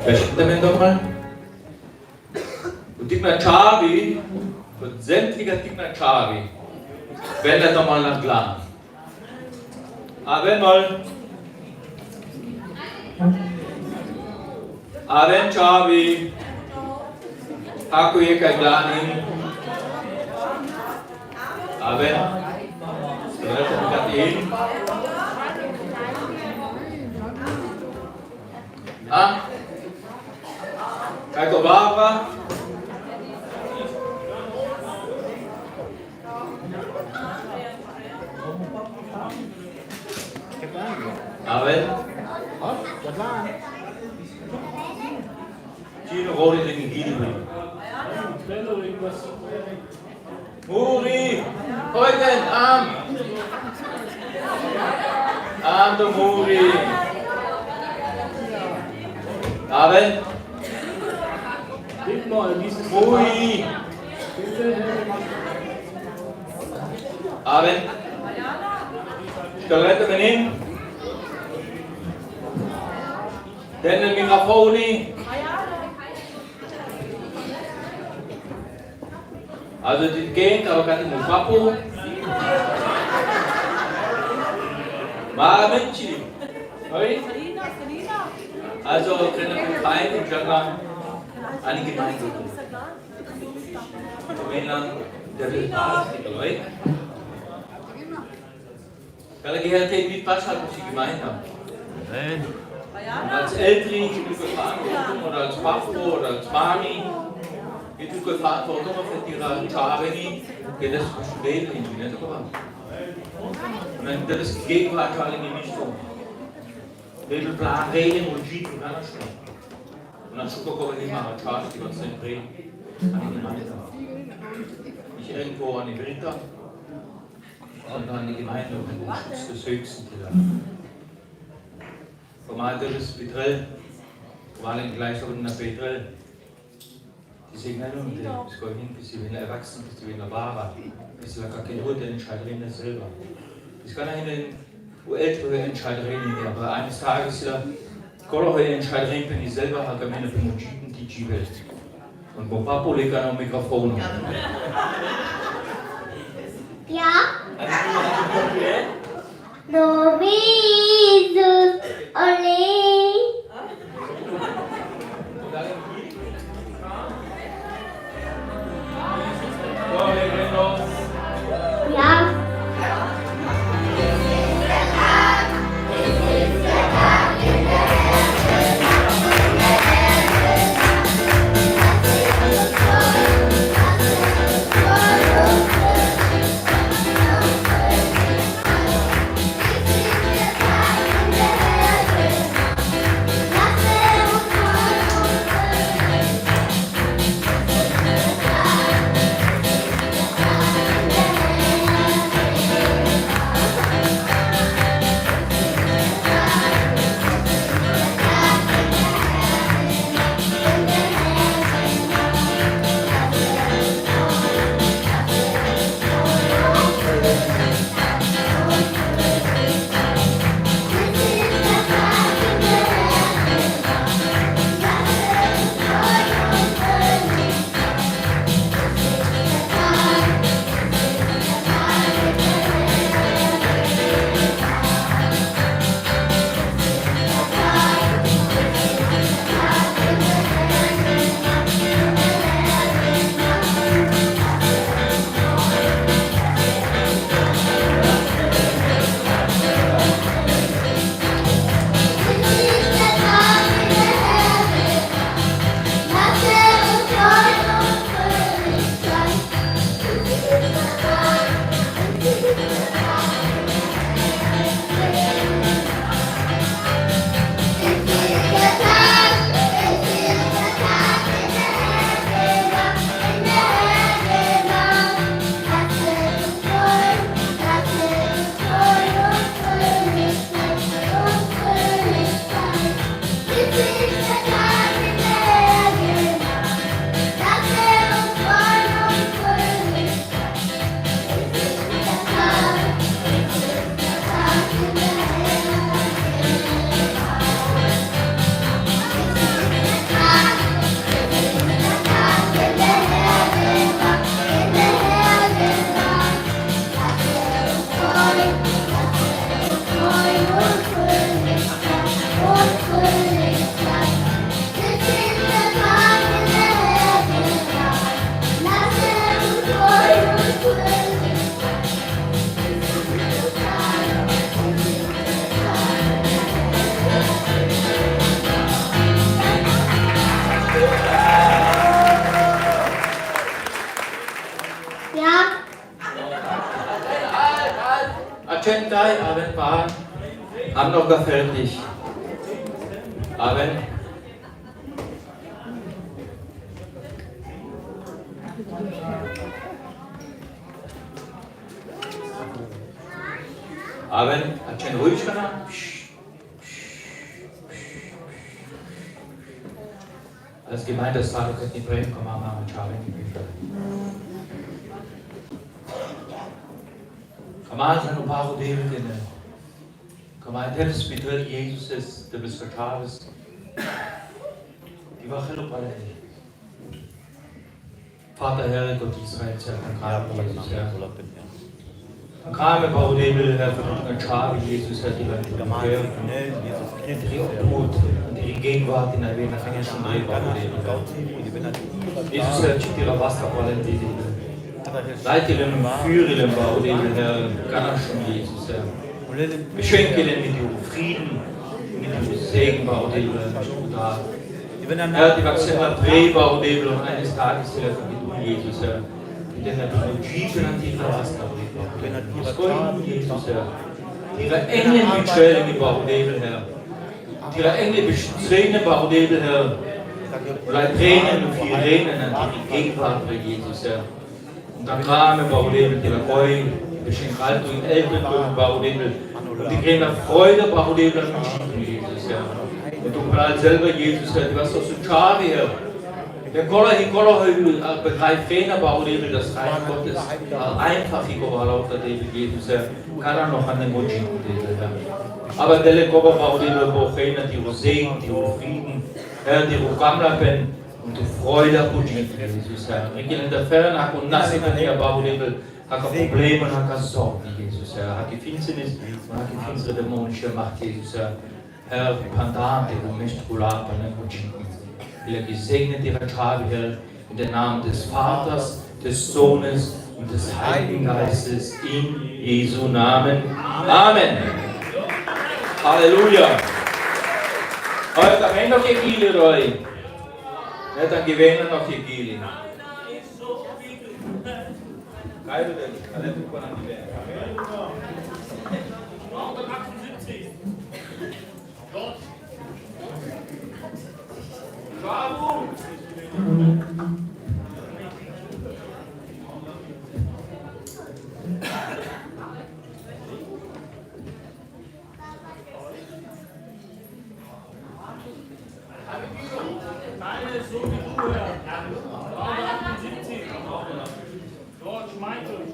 Rechnen wir nochmal. Und Dignachari und sämtlicher Dignachari wendet nochmal nach Glan. Abenmal. Aben Chavi. Aku ye kay Glanin. Aben. Sebenarnya terkatin. Kay Kobaba. Aben. Sino Roli dengan gini nih? Muri, heute am tuh Muri. Aben. Muri. Aben. Kalau kita benin, dan el mikrofon nih. Also die gehen, aber kann ich nicht papu. Menchi. Oi? Also können wir rein und jangan eine Gemeinde. Mainland der will Artikel, oi? Kalau gehört mit Pascha auf die Gemeinde. Nein. Als Älteren gibt es Verantwortung oder als Papu oder als Mami. Itu ke Verantwortung für die Chareni, que das Studenten in der Gemeinde. Und das ist Gegenwart in die Richtung. Wir planen reden und schieben und dann schon. Und dann schauen wir nicht mal Charles, die was sind reden an die Gemeinde. Nicht irgendwo an die Winter, sondern an die Gemeinde und den Schutz des Höchsten. Formal das Betrell, vor allem gleich auch in der Betrell. Die Signalen, bis wohin, bis sie wieder erwachsen, bis sie wieder wahr, bis sie gar keine Ruhe der Entscheiderin selber. Es kann eine ältere Entscheiderin, aber eines Tages ja, Koloche Entscheiderin, wenn ich selber habe, meine Benutschiten, die G-Welt. Und wo Papo legt an ein Mikrofon. Ja? No, Jesus, Ole. Ja. an, haben noch fertig. Amen. Amen. Hat schon ruhig gemacht? Als Gemeindestaat könnt ihr bringen, komm mal und schauen die Bücher. Kom aan, zijn een paar delen in. Kom aan, het is spiritueel Jezus is, de beschermers. Die wachten op alle. Vater, Herr, Gott Israel, dan gaan we Jezus, Herr. Dan gaan we paar delen, Herr, van een schaap, Jezus, Herr, die we die opdoet, die gegenwart in de wereld van Jezus, Jezus, Herr, die ihre Wasser wollen, die Leite ihnen und führe ihnen, Baudebel, Herr, ganz schon Jesus, Herr. Beschenke ihnen mit dem Frieden, mit dem Segen, Baudebel, da. Herr, die wachsen immer dreh, Baudebel, und eines Tages, Herr, mit du, Jesus, Herr. Mit den Prinzipien an die Verlassen, das Gott, Jesus, Herr. Ihre Engel mit Schwellen, Baudebel, Herr. Ihre Engel beschwingen, Baudebel, Herr. Bleib Tränen und viel Reden an die Gegenwart, Jesus, Herr. Und dann kamen Baudebel, die Freude, die Beschenkhaltung in Eltern, Baudebel. Und die kriegen Freude, Baudebel, an Jesus, Herr. Und du bist selber, Jesus, Herr, du warst doch so schade, Herr. Der Koller, begreift keiner, Baudebel, das Reich Gottes, einfach, ich komme auf der Debel, Jesus, Herr. Kann er noch an den Mund schicken, Herr. Aber der Koller, Baudebel, wo keiner, die Segen, die Frieden, Herr, die Gamlapen, und die Freude an Jesus, Herr. Ich gehe in der Ferne, und nasse kann ich Baudebel, hat Probleme und hat Sorgen, Jesus, Herr. Hat die Finsternis und hat die finstere dämonische Macht, Jesus, Herr. Herr, Pandante, du möchtest Gulapen, und schicken. Wir gesegnet ihre Tage, Herr, in den Namen des Vaters, des Sohnes und des Heiligen Geistes, in Jesu Namen. Amen. Halleluja. Heute haben wir noch die Gile, Roy. Ja, dann gewinnen wir noch die Gile. Bravo! Deine so wie du, Herr. 78. George Michael.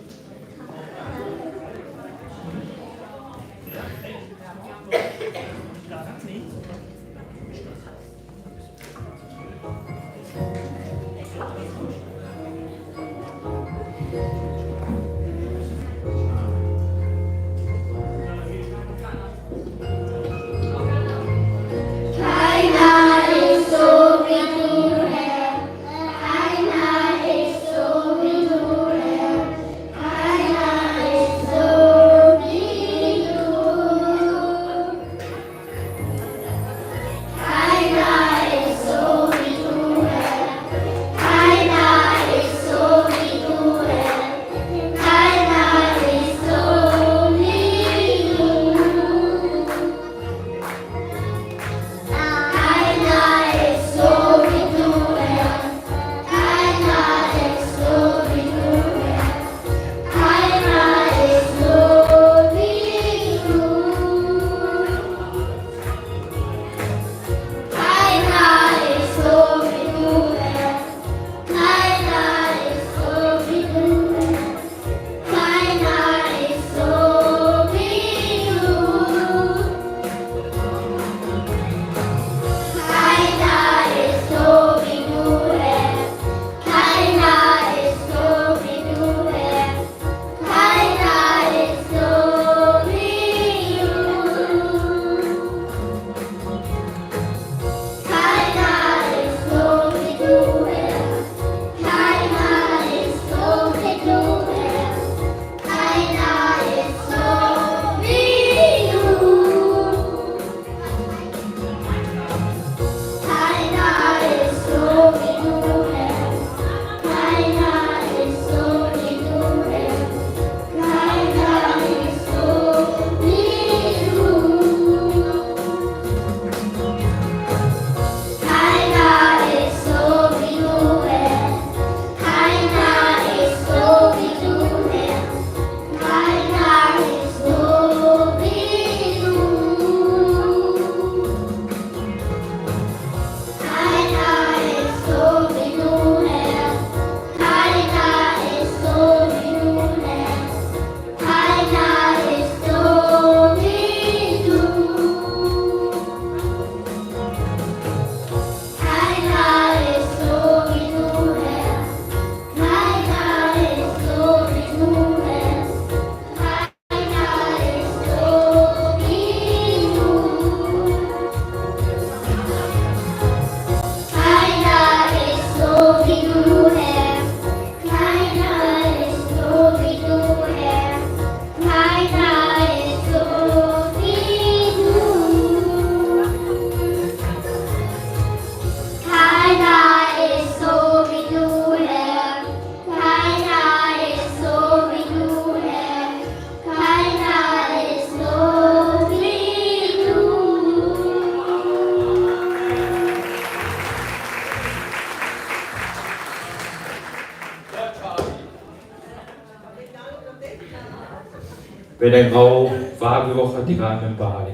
Wenn eine Frau Wagewoche hat, die gar nicht Bali.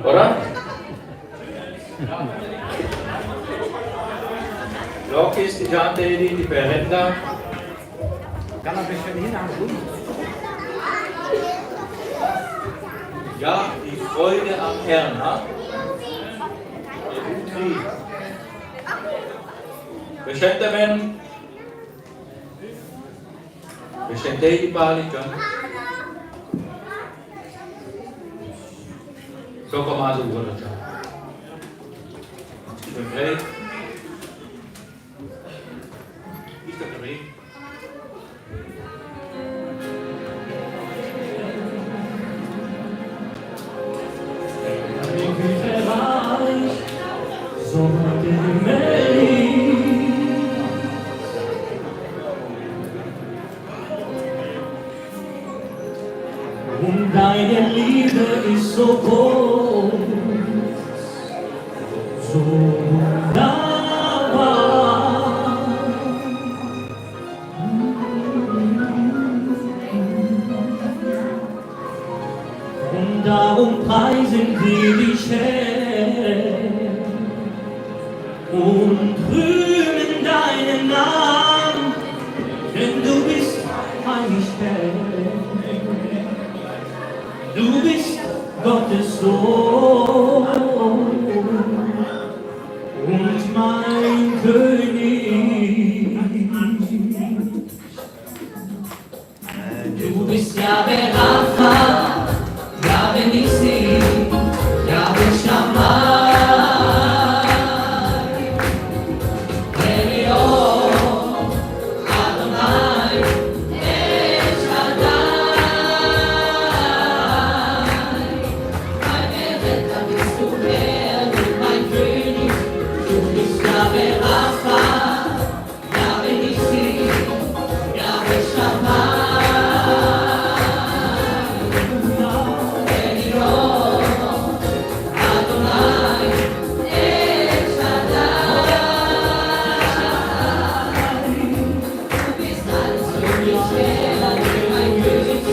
Oder? Loki ist die Tante, die Berenda. Kann ein bisschen hinhauen. Ja, die Freude am Herrn, ha? Beschämtamen. Beschämtei die Palika. So komm also runter. Schön breit. Ist der Karin? Und deine Liebe ist so groß, so wunderbar. Und darum preisen wir dich, Herr, und rühmen deinen Namen, denn du bist heilig, Herr. Du bist Gottes Sohn und mein König. Du bist Jahwe Rapha, Jahwe Nissi, Jahwe Shammai, Elion, Adonai, El Shaddai. Bist du Herr, du mein König, du bist Jahwe Rapha, Jahwe Nissi, Jahwe Shammai, Elion, Adonai, El Shaddai. Du bist alles für mich, Herr, du mein König.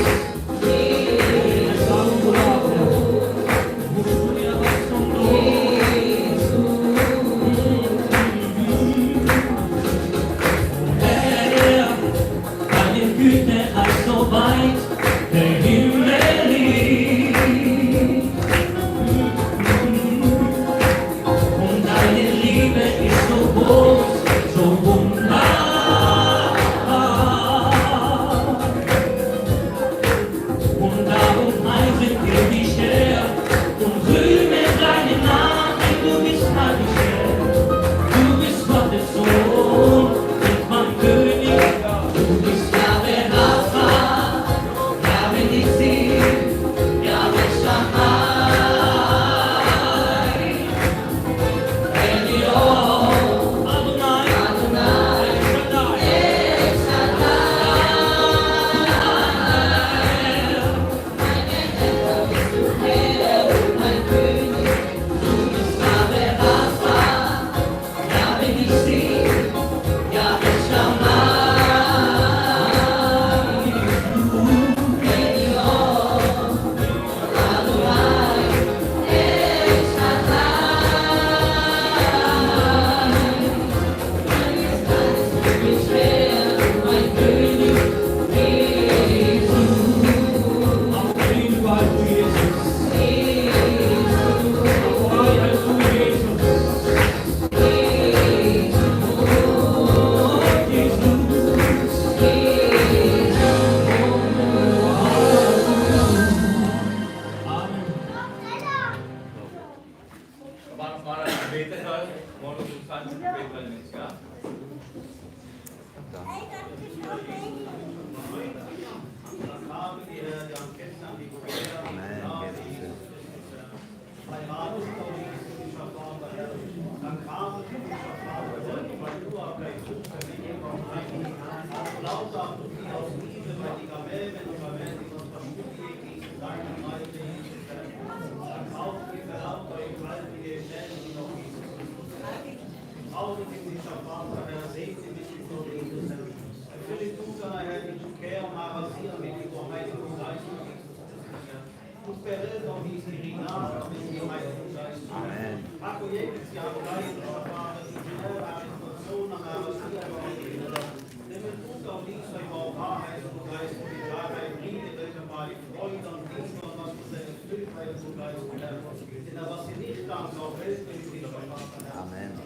Amen.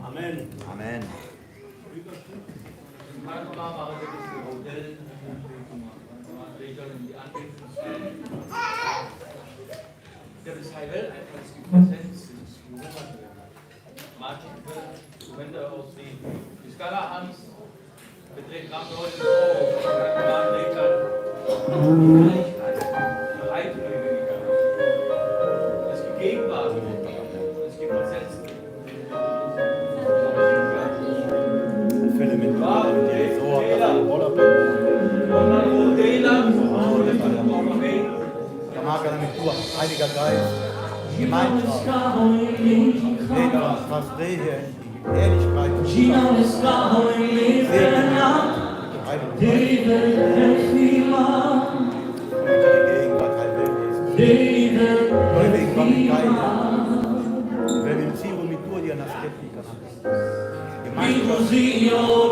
Amen. Amen. Manchmal machen wir das Modell, Regeln, die Anbetungsstellen. Ja, das heißt, einfach das Präsenz ist. Martin, wenn du aus die Skala Hans beträgt gerade heute es gibt Gegenwart, es gibt Präsenz. Fülle mit Heiliger Geist, Gemeinschaft, was Rehe, Ehrlichkeit, Gegenwart, Beziehung mit dir, die nach Techniker Gemeinschaft, Jesus,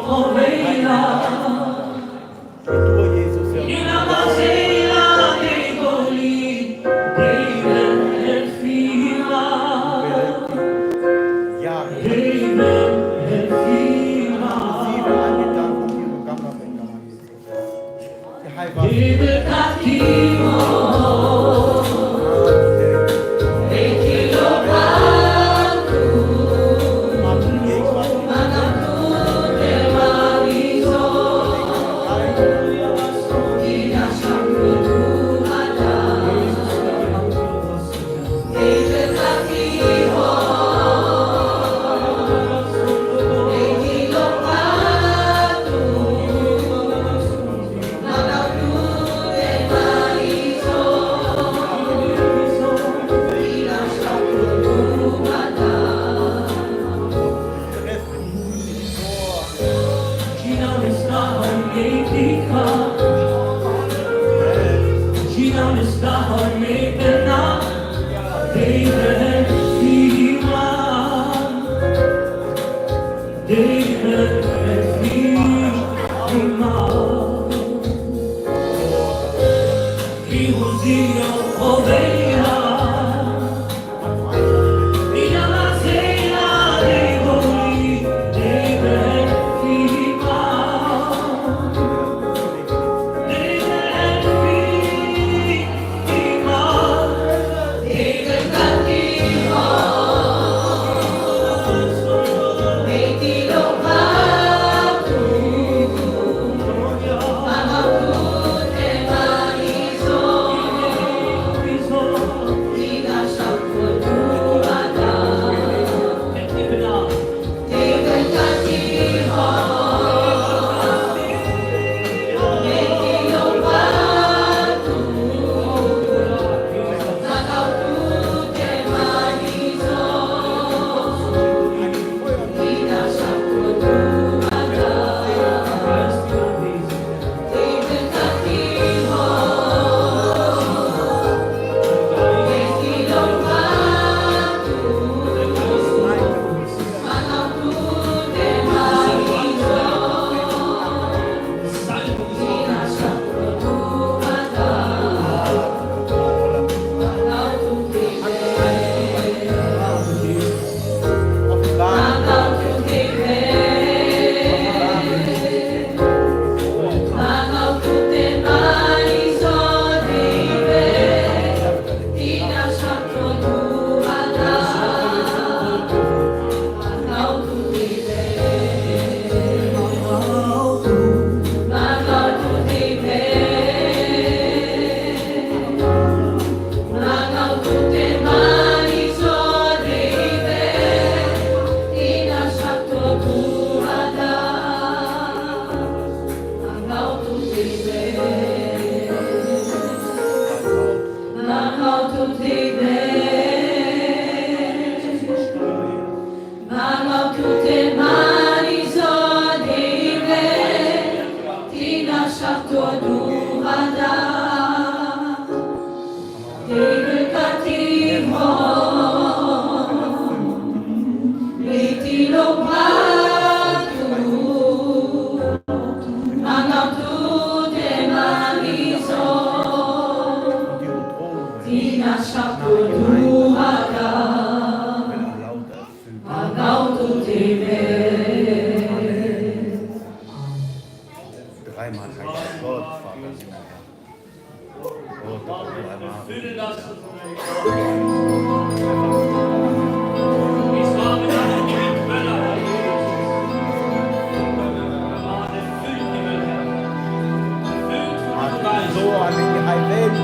dreimal Dank Gott, Vater. Oh, Gott, dreimal. Fülle das. Ich habe deine Quelle. So an die Heilwelt,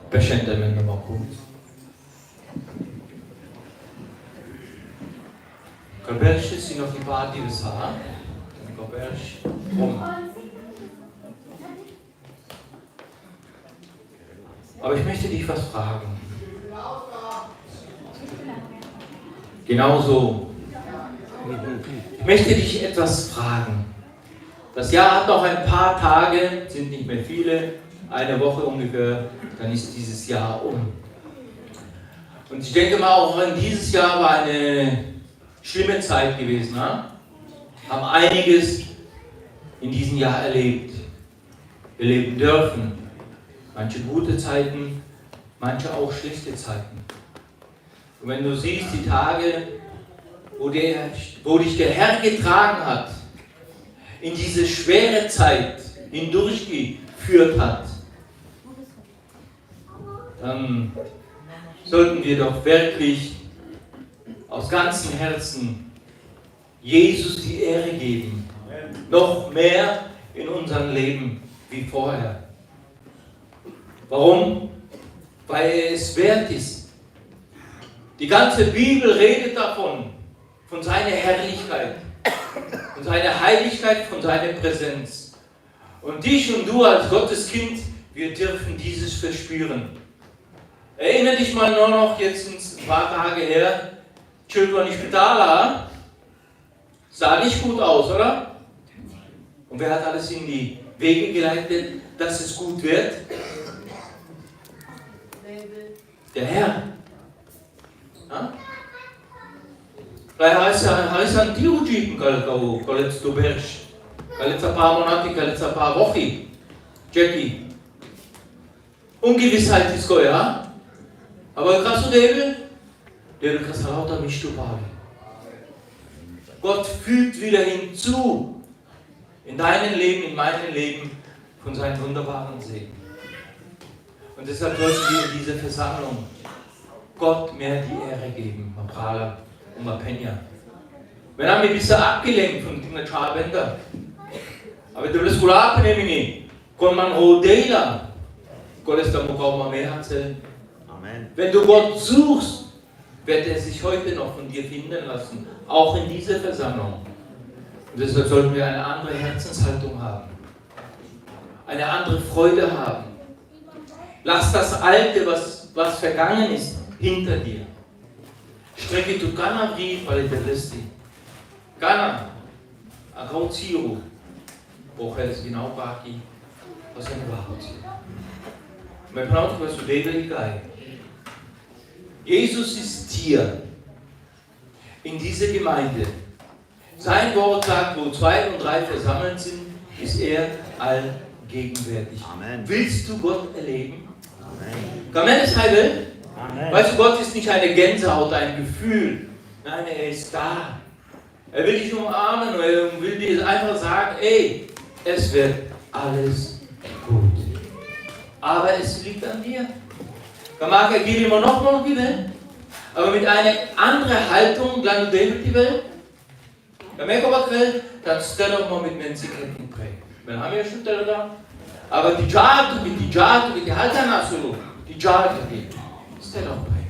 Bekännte mal gut. Kalbersch ist noch die Party des Haar. Kalbersch rum. Aber ich möchte dich was fragen. Genauso. Ich möchte dich etwas fragen. Das Jahr hat noch ein paar Tage, sind nicht mehr viele, eine Woche ungefähr, dann ist dieses Jahr um. Und ich denke mal, auch in dieses Jahr war eine schlimme Zeit gewesen. Ne? Haben einiges in diesem Jahr erlebt, erleben dürfen. Manche gute Zeiten, manche auch schlechte Zeiten. Und wenn du siehst, die Tage, wo dich der Herr getragen hat, in diese schwere Zeit hindurchgeführt hat, dann sollten wir doch wirklich aus ganzem Herzen Jesus die Ehre geben. Noch mehr in unserem Leben wie vorher. Warum? Weil er es wert ist. Die ganze Bibel redet davon, von seiner Herrlichkeit, von seiner Heiligkeit, von seiner Präsenz. Und dich und du als Gotteskind, wir dürfen dieses verspüren. Erinnere dich mal nur noch, jetzt ein paar Tage her, Children in Spital, sah nicht gut aus, oder? Und wer hat alles in die Wege geleitet, dass es gut wird? Der Herr. Ja? Haisan Tiujipen kalets du Bersch. Kalets ein paar Monate, kalets ein paar Wochen. Jackie. Ungewissheit ist go, ja? Aber kannst du David kannst lauter mich zu bauen. Gott fügt wieder hinzu in deinem Leben, in meinem Leben von seinem wunderbaren Segen. Und deshalb sollten wir in dieser Versammlung Gott mehr die Ehre geben, Maprala und Mapenya. Wir haben ein bisschen abgelenkt von dem Chabenda. Aber du willst gut abnehmen, kann man Rodeila. Gott ist da auch mehr erzählen. Amen. Wenn du Gott suchst, wird er sich heute noch von dir finden lassen, auch in dieser Versammlung. Und deshalb sollten wir eine andere Herzenshaltung haben, eine andere Freude haben. Lass das Alte, was vergangen ist, hinter dir. Strecke tu Gana Brief, weil der Liste. Gana, Akauziru, woher es genau war, was er überhaupt ist. Man braucht was zu leben, Jesus ist hier, in dieser Gemeinde. Sein Wort sagt, wo 2 und 3 versammelt sind, ist er allgegenwärtig. Amen. Willst du Gott erleben? Amen. Amen. Weißt du, Gott ist nicht eine Gänsehaut, ein Gefühl. Nein, er ist da. Er will dich umarmen und er will dir einfach sagen, ey, es wird alles gut. Aber es liegt an dir. Mag er geht immer noch die Welt, aber mit einer anderen Haltung, dann du David die Welt. Dann merke ich aber Welt, dann stell doch mal mit Menschen in Prä. Wir haben ja schon da. Aber die Jahre, die Haltung hast du, die Jahre, stell doch Prä.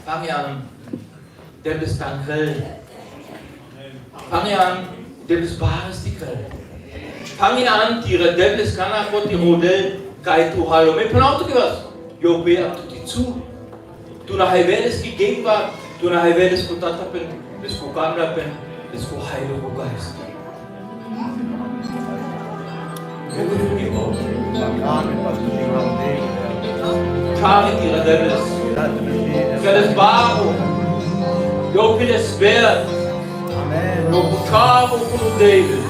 Fang an, der bist dann Quell. Fang an, der bist Bares die Quell. Fang an, die der bist Kanakot, die Modell, Kai tu Hallo, mit Penauto was. Jo, wer hat die zu? Du nach Heiveles gegeben war, du nach Heiveles Kontakt bin, das Kokanda bin, das Heiliger Geist. Charit ihre Devils. Für das Baro. Jo, für das Wert. Jo, für Chavo von David.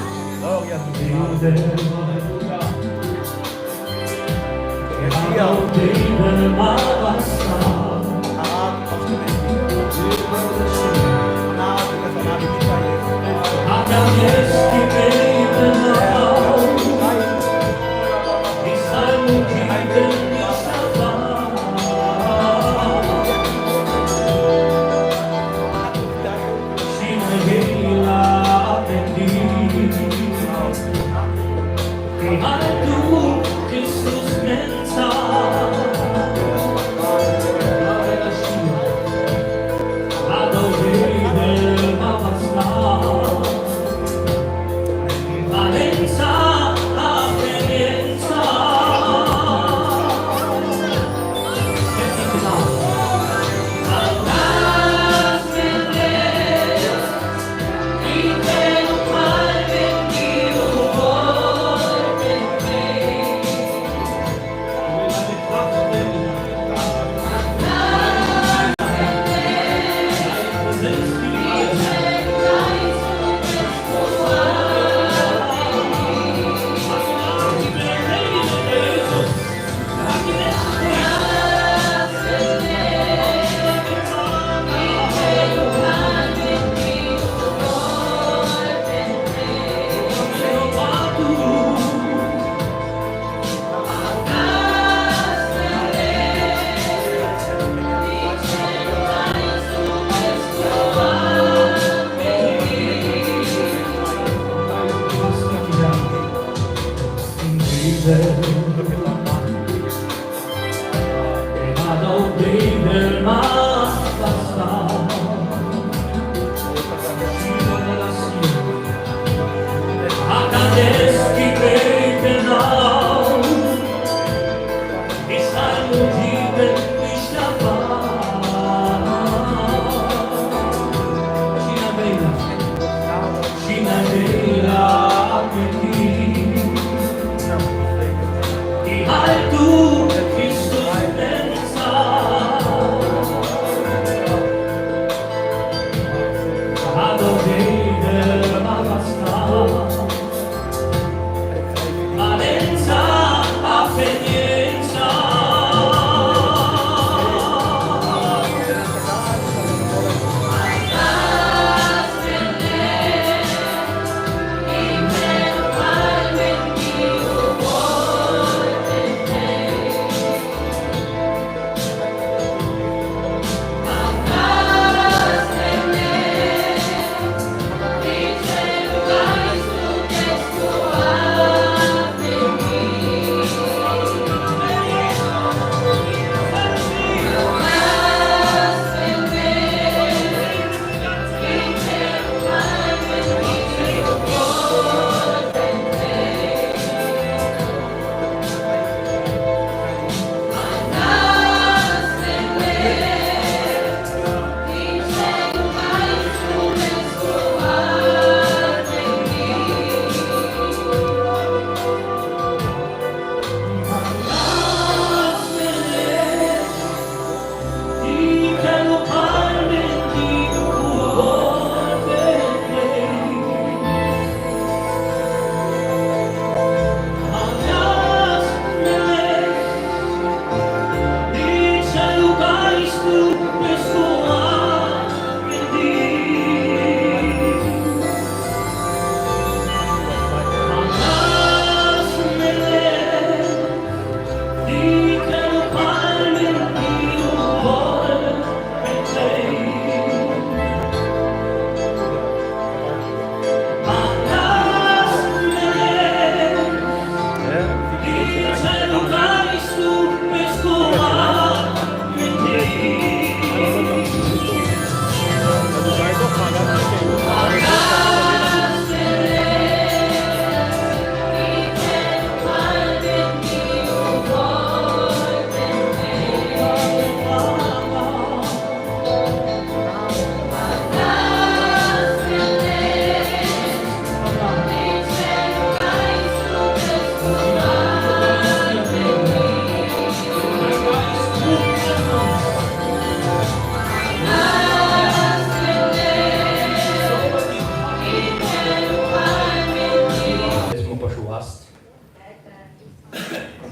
Christus mensa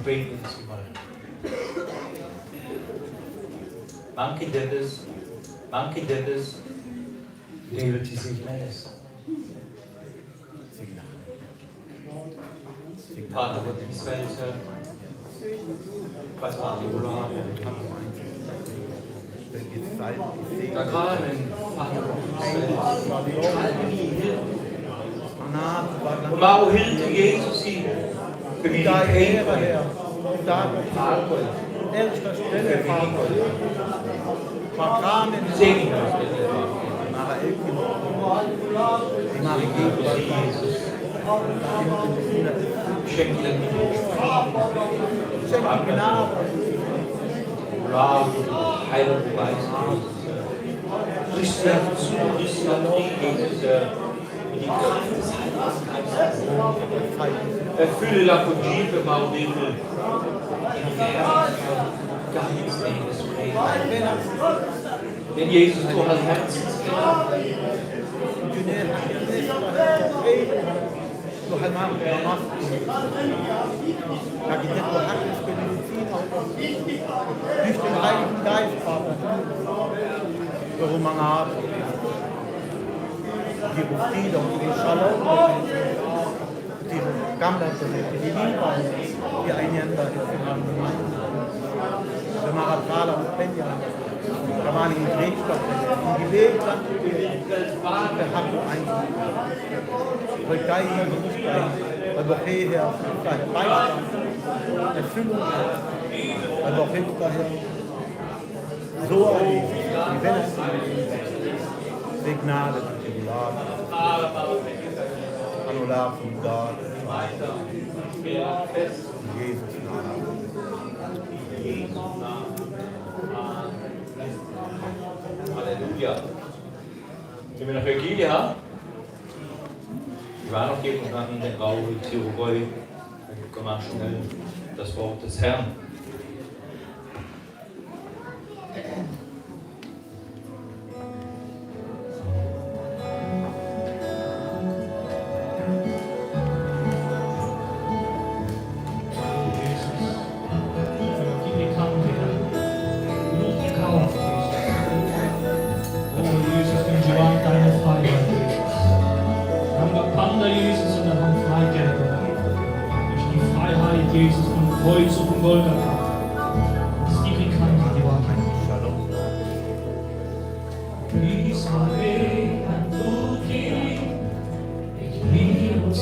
beten Sie mal. Manche Dennis, delen Sie sich alles. Vater Gottes Welt, was war die Urlaub? Da gerade Vater Gottes Welt. Waarom hield Jezus hier? Da Ehre, Herr. Da erster Stelle, Vater. Vertrauen in Segen Segen. uns bitte. Schenk ihnen Schenk Gnade. Heiligen Geist. Rüste zu, rüste Jesus, mit die Kraft des Heiligen Geistes. Erfülle la Congive, Mauritius, in die Herrlichkeit ganz des Friedens. Denn Jesus, du hast Herzensfrieden. Durch den Heiligen Geist, Vater. Warum man hat. Die Friede und die Shalom. Die Gamla, die Liebe, die einander haben. Wenn man hat Vater und Penja. Da waren die Drehstoff, die Wegland, der hat nur ein. Weil kein weil doch her, Beistand, Erfüllung, weil doch hinterher so erlebt, wie wenn es die Gnade und die Gnade, Annular von Gott, Jesus Namen. Halleluja. Sind wir noch Virgilie, ha? Wir waren noch hier und hatten den Raul Tirogoi. Dann machen wir schnell das Wort des Herrn. Jesus von Kreuz und von Golgatha. Das ist die Bekannte, die Wahrheit. Israel, Antuti, ich liebe uns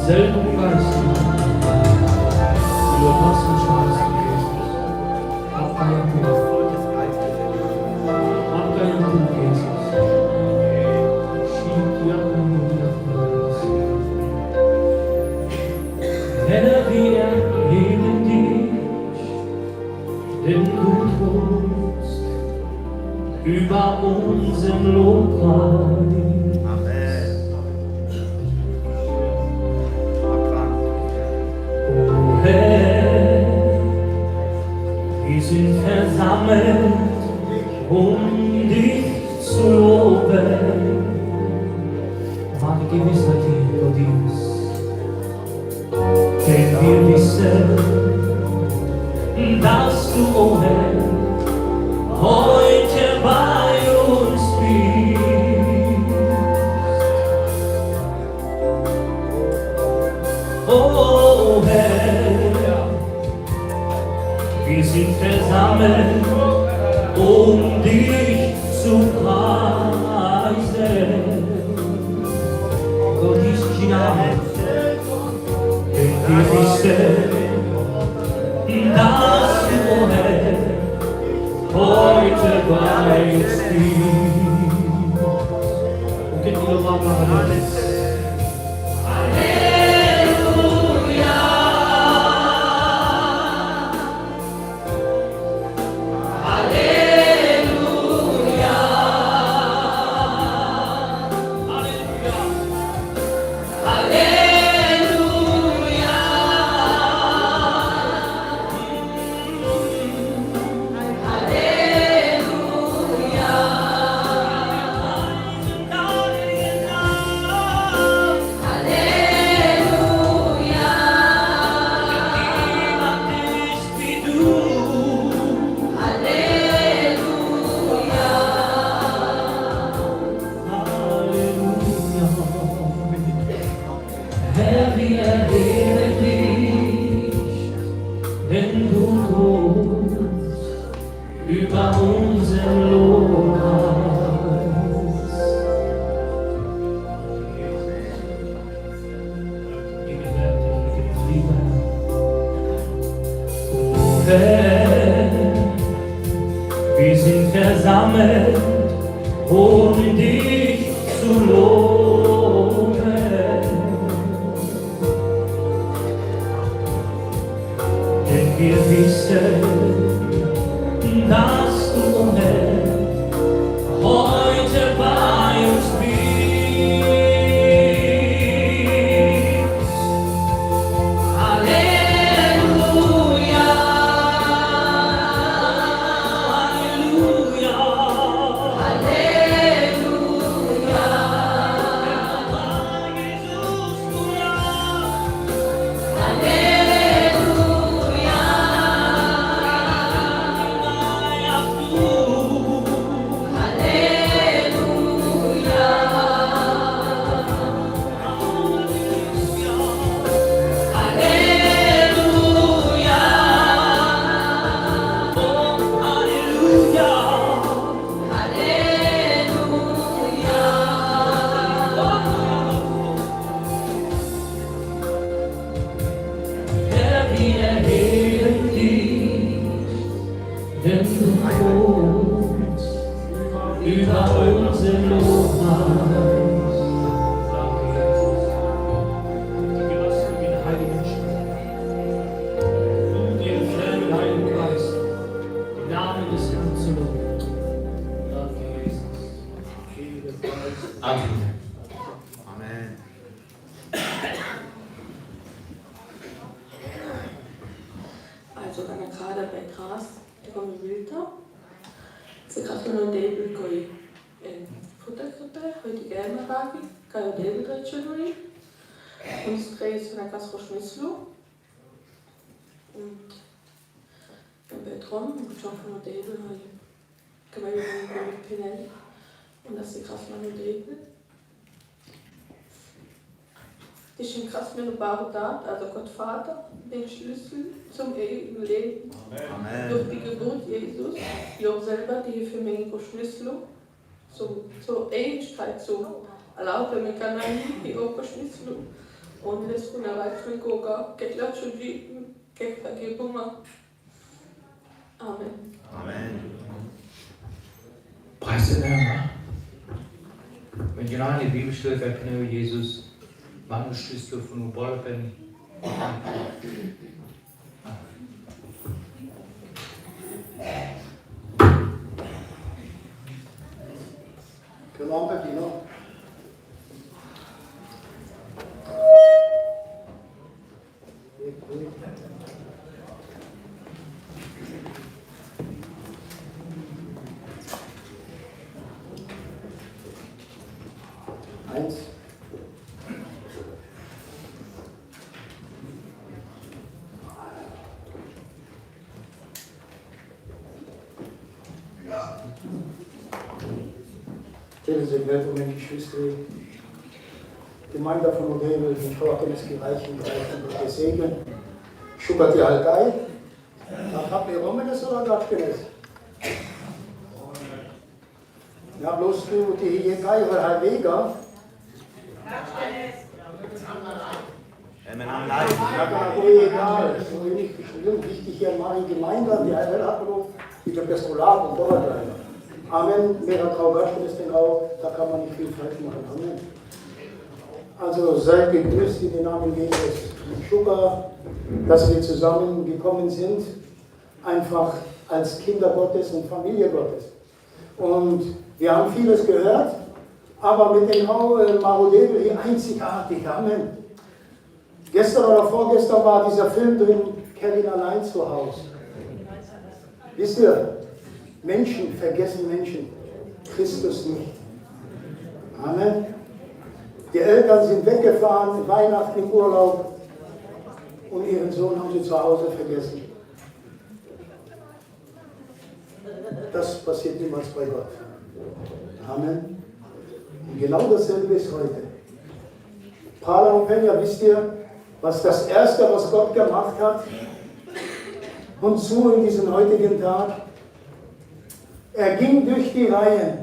selben Geist, du hast und schmeißt du Jesus. Auf deinen Tod. Auf deinen Tod, Jesus. Schieb die Jacken wieder vor. Herr, wir erheben dich, denn du thronst über unseren Lobpreis. O Herr, wir sind versammelt, dich zu loben. War die Gewissheit hier, Gott ist. Denn wir wissen, dass du, o Herr, heute bei uns bist. O Herr, wir sind versammelt, dich zu preisen. Gott ist Gnade, denn wir wissen, dass du, o Herr, heute bei uns bist. Und geht wieder mal alles. Herr, wir erheben dich, denn du thronst über unseren Lobpreis. Gegenwärtige Frieden, o Herr, wir sind versammelt, dich zu loben. Wir wissen, dass du, o Herr, heute bei uns bist. Halleluja, Halleluja, Halleluja. Jesus, du ja. Halleluja. Denn du thronst über unseren Lobpreis. Danke, Jesus. Gib uns den Heiligen Geist. Du dir den Heiligen Geist, im Namen des Herrn zu loben. Danke, Jesus. Amen. Amen. Also wenn jeg gerade bei Gras, der kommer vilter, så græsser nogle dæbel går i en futtergruppe, heute gerne ragi, kan jo dæbel retsjønuri, und skrev så der græs roschmislo, und dann bei Trom, und schon von der dæbel, kan man jo gå mit Pinel, und das ist græs nogle dæbel. Das ist ein krass wunderbarer Tat, also Gott Vater, den Schlüssel zum ewigen Leben. Amen. Durch die Geburt Jesus, Gott selber die für mich Schlüssel zur Ewigkeit zu erlauben. Man kann nicht die Schlüssel ohne das Wunderwerk Goga, Ketla Chudji, Kekta Gebuma. Amen. Preis den Herrn. Wenn ihr eine Bibelstelle verknüpft, Jesus, machen Schlüssel von Ubolpen. Genau, Pepino. Eins. Telesegnete meine Geschwister, Gemeinde von Odebel, den Torkenes gereichen, und der Segen. Schubert die Halgei. Habt ihr Romenes oder Gatschkenes? Ja, bloß du, die hier Gei oder Halvega. Ja, egal. So wenig schlimm. Wichtig hier mal die Gemeinde, die Heilabberuf, die Pastorat und Dortlein. Amen. Mehrer Frau Gatschkenes, den auch, da kann man nicht viel falsch machen. Amen. Also seid gegrüßt in den Namen Jesus. Sugar, dass wir zusammengekommen sind, einfach als Kinder Gottes und Familie Gottes. Und wir haben vieles gehört, aber mit dem Marodebel hier einzigartig. Amen. Gestern oder vorgestern war dieser Film drin, Kevin allein zu Hause. Wisst ihr, Menschen vergessen Menschen, Christus nicht. Amen. Die Eltern sind weggefahren, Weihnachten im Urlaub und ihren Sohn haben sie zu Hause vergessen. Das passiert niemals bei Gott. Amen. Und genau dasselbe ist heute. Prala und Penja, wisst ihr, was das Erste, was Gott gemacht hat, und zu in diesem heutigen Tag? Er ging durch die Reihen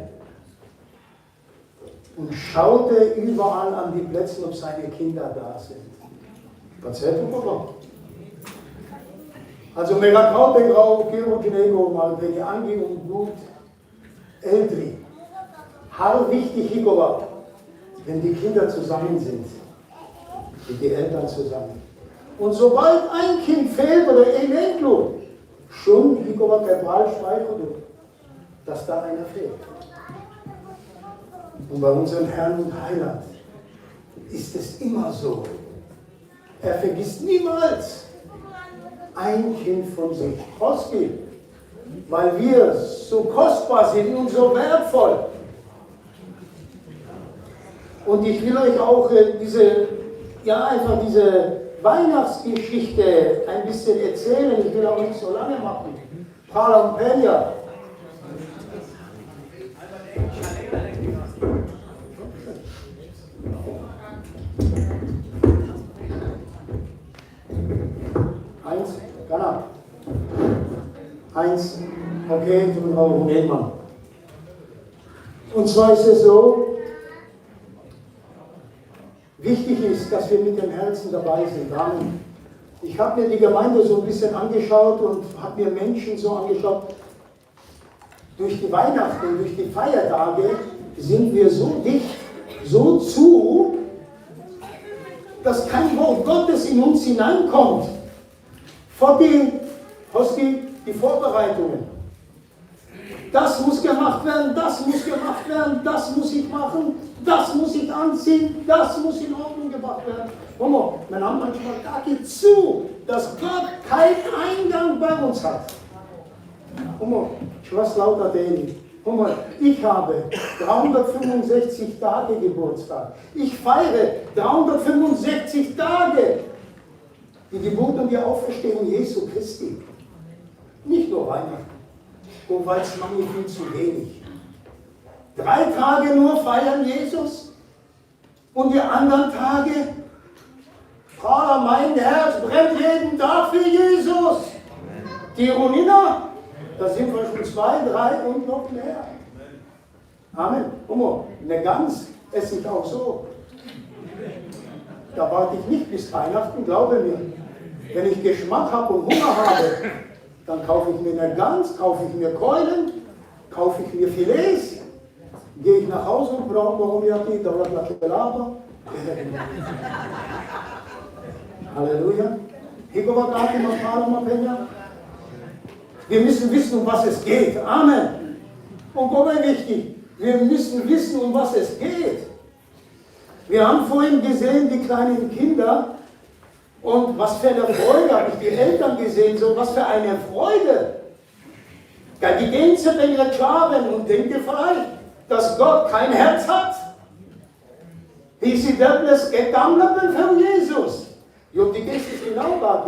und schaute überall an die Plätze, ob seine Kinder da sind. Erzählt mal. Also Merakau, Bengrau, Gero, Ginego, mal wenn ihr angeht und gut, Eldri. Har wichtig, Higova, wenn die Kinder zusammen sind, mit den Eltern zusammen. Und sobald ein Kind fehlt oder ein Enkel, schon Higova Kebral speichert, dass da einer fehlt. Und bei unserem Herrn und Heiland ist es immer so. Er vergisst niemals ein Kind von sich. Ausgeben. Weil wir so kostbar sind und so wertvoll. Und ich will euch auch diese Weihnachtsgeschichte ein bisschen erzählen. Ich will auch nicht so lange machen. Prala und Penja. Eins, okay, Moment mal. Und zwar ist es so, wichtig ist, dass wir mit dem Herzen dabei sind. Amen. Ich habe mir die Gemeinde so ein bisschen angeschaut und habe mir Menschen so angeschaut. Durch die Weihnachten, durch die Feiertage sind wir so dicht, so zu, dass kein Wort Gottes in uns hineinkommt. Vor die Vorbereitungen. Das muss gemacht werden, das muss gemacht werden, das muss ich machen, das muss ich anziehen, das muss in Ordnung gebracht werden. Homo, wir haben manchmal Tage zu, dass Gott keinen Eingang bei uns hat. Homo, ich weiß lauter denen. Homo, ich habe 365 Tage Geburtstag. Ich feiere 365 Tage die Geburt und die Auferstehung Jesu Christi. Nicht nur Weihnachten. Und weil es manchmal viel zu wenig. 3 Tage nur feiern Jesus und die anderen Tage, Prala, mein Herz brennt jeden Tag für Jesus. Die Ronina, da sind wir schon 2, 3 und noch mehr. Amen. Eine Gans esse ich auch so. Da warte ich nicht bis Weihnachten, glaube mir. Wenn ich Geschmack habe und Hunger habe, dann kaufe ich mir eine Gans, kaufe ich mir Keulen, kaufe ich mir Filets, gehe ich nach Hause und brauche, warum ja die, da war la Chocolate. Halleluja. Wir müssen wissen, um was es geht. Amen. Und Gott ist wichtig. Wir müssen wissen, um was es geht. Wir haben vorhin gesehen, die kleinen Kinder, und was für eine Freude, habe ich die Eltern gesehen, so was für eine Freude. Die gehen zu den Reklamen und denken vielleicht, dass Gott kein Herz hat. Diese Döbles gegammelt für Jesus. Und die Gäste ist genau da.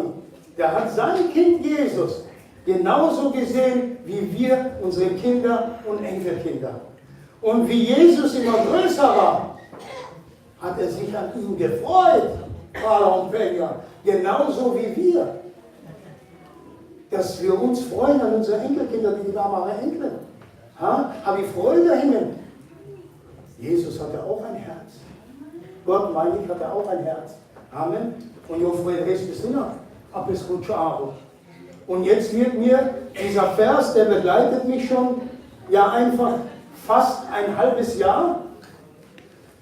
Der hat sein Kind Jesus genauso gesehen, wie wir unsere Kinder und Enkelkinder. Und wie Jesus immer größer war, hat er sich an ihm gefreut, Vater und Penja, genauso wie wir. Dass wir uns freuen an unsere Enkelkinder, die damals Enkel. Habe ich Freude dahin. Jesus hatte auch ein Herz. Gott, meine ich, hatte auch ein Herz. Amen. Und jo Friedrich ist immer ab bis Rutscharo. Und jetzt wird mir dieser Vers, der begleitet mich schon, ja einfach fast ein halbes Jahr.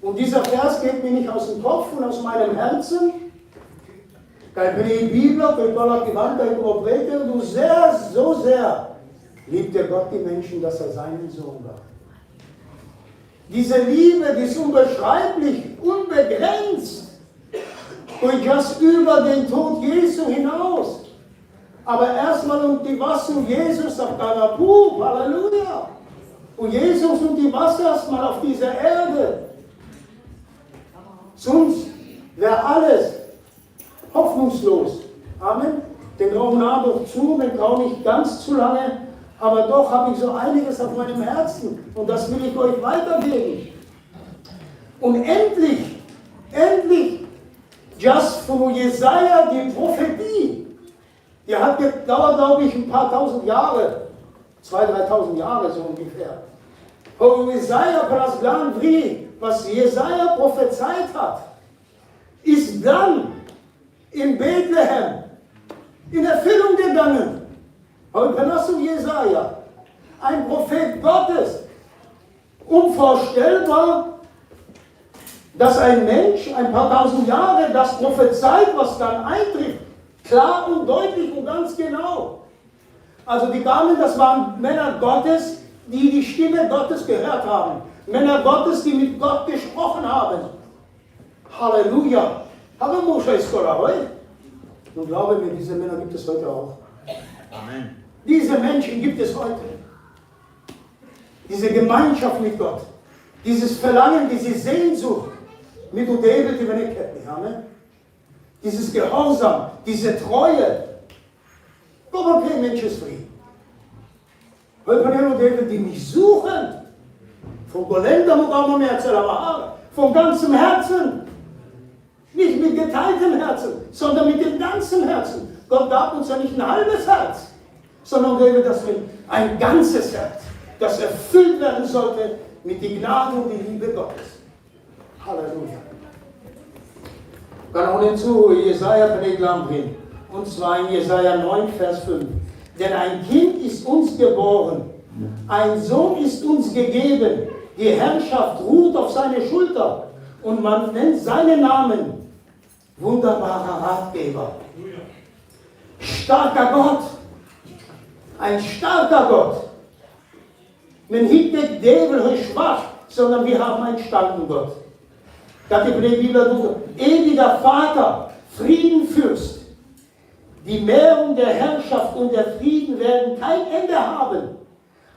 Und dieser Vers geht mir nicht aus dem Kopf und aus meinem Herzen. Wenn ich die Bibel, du sehr, so sehr liebt der Gott die Menschen, dass er seinen Sohn gab. Diese Liebe, die ist unbeschreiblich, unbegrenzt. Und das über den Tod Jesu hinaus. Aber erstmal um die Wasser und Jesus auf Kanapu, Halleluja. Und Jesus und die Wasser erstmal auf dieser Erde. Sonst wäre alles hoffnungslos. Amen. Den Raum nahm doch zu, den Raum nicht ganz zu lange, aber doch habe ich so einiges auf meinem Herzen und das will ich euch weitergeben. Und endlich, just von Jesaja die Prophetie, die hat gedauert, glaube ich, ein paar tausend Jahre, 2.000, 3.000 Jahre so ungefähr. Von Jesaja, was Jesaja prophezeit hat, ist dann in Bethlehem in Erfüllung gegangen. Heute Jesaja, ein Prophet Gottes, unvorstellbar, dass ein Mensch ein paar tausend Jahre das prophezeit, was dann eintrifft, klar und deutlich und ganz genau. Also die Damen, das waren Männer Gottes, die die Stimme Gottes gehört haben. Männer Gottes, die mit Gott gesprochen haben. Halleluja. Aber Moshe ist heute. Nun glaube mir, diese Männer gibt es heute auch. Amen. Diese Menschen gibt es heute. Diese Gemeinschaft mit Gott. Dieses Verlangen, diese Sehnsucht. Mit David über den Ketten. Amen. Dieses Gehorsam, diese Treue. Aber kein Mensch ist frei. Heute David, die mich suchen. Von Golenda von ganzem Herzen. Nicht mit geteiltem Herzen, sondern mit dem ganzen Herzen. Gott gab uns ja nicht ein halbes Herz, sondern David, das mit ein ganzes Herz, das erfüllt werden sollte mit der Gnade und der Liebe Gottes. Halleluja. Dann auch hinzu, Jesaja bringen. Und zwar in Jesaja 9, Vers 5. Denn ein Kind ist uns geboren, ein Sohn ist uns gegeben, die Herrschaft ruht auf seine Schulter und man nennt seinen Namen wunderbarer Ratgeber. Starker Gott, ein starker Gott. Men hittet Dävel schwach, sondern wir haben einen starken Gott. Das ist die Bibel, ewiger Vater, Friedenfürst. Die Mehrung der Herrschaft und der Frieden werden kein Ende haben.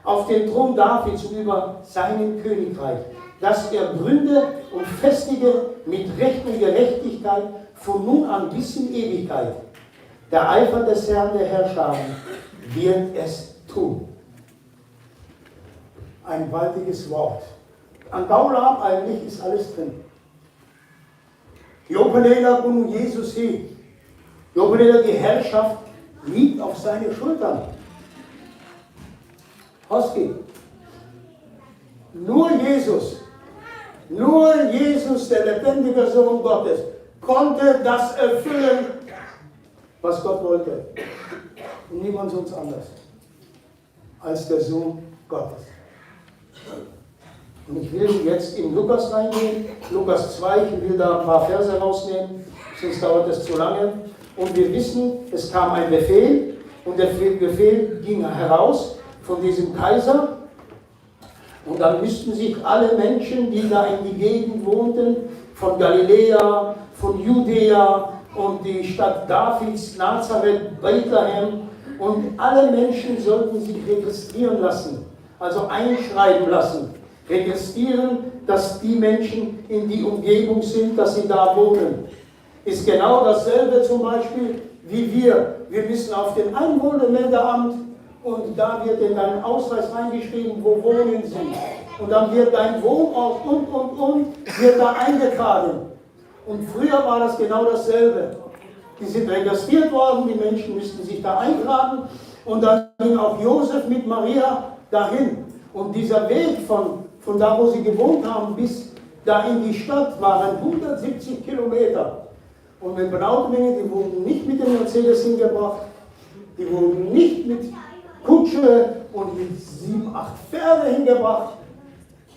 Auf dem Thron Davids über seinem Königreich, das er gründe und festige mit Recht und Gerechtigkeit von nun an bis in Ewigkeit. Der Eifer des Herrn der Herrscher wird es tun. Ein gewaltiges Wort. An Daulam eigentlich ist alles drin. Jopenela und Jesus he. Jopenela, die Herrschaft liegt auf seine Schultern. Hoski. Nur Jesus, der lebendige Sohn Gottes, konnte das erfüllen, was Gott wollte. Und niemand sonst anders als der Sohn Gottes. Und ich will jetzt in Lukas reingehen, Lukas 2, ich will da ein paar Verse rausnehmen, sonst dauert es zu lange. Und wir wissen, es kam ein Befehl und der Befehl ging heraus von diesem Kaiser. Und dann müssten sich alle Menschen, die da in die Gegend wohnten, von Galiläa, von Judäa und die Stadt Davids, Nazareth, Bethlehem, und alle Menschen sollten sich registrieren lassen, also einschreiben lassen. Registrieren, dass die Menschen in die Umgebung sind, dass sie da wohnen. Ist genau dasselbe zum Beispiel wie wir. Wir müssen auf den Einwohnermeldeamt und da wird in deinen Ausweis reingeschrieben, wo wohnen sie. Und dann wird dein Wohnort und wird da eingetragen. Und früher war das genau dasselbe. Die sind registriert worden, die Menschen müssten sich da eintragen und dann ging auch Josef mit Maria dahin. Und dieser Weg von da, wo sie gewohnt haben, bis da in die Stadt waren 170 Kilometer. Und mit Brautmenge, die wurden nicht mit dem Mercedes hingebracht, die wurden nicht mit Kutsche und mit 7, 8 Pferde hingebracht.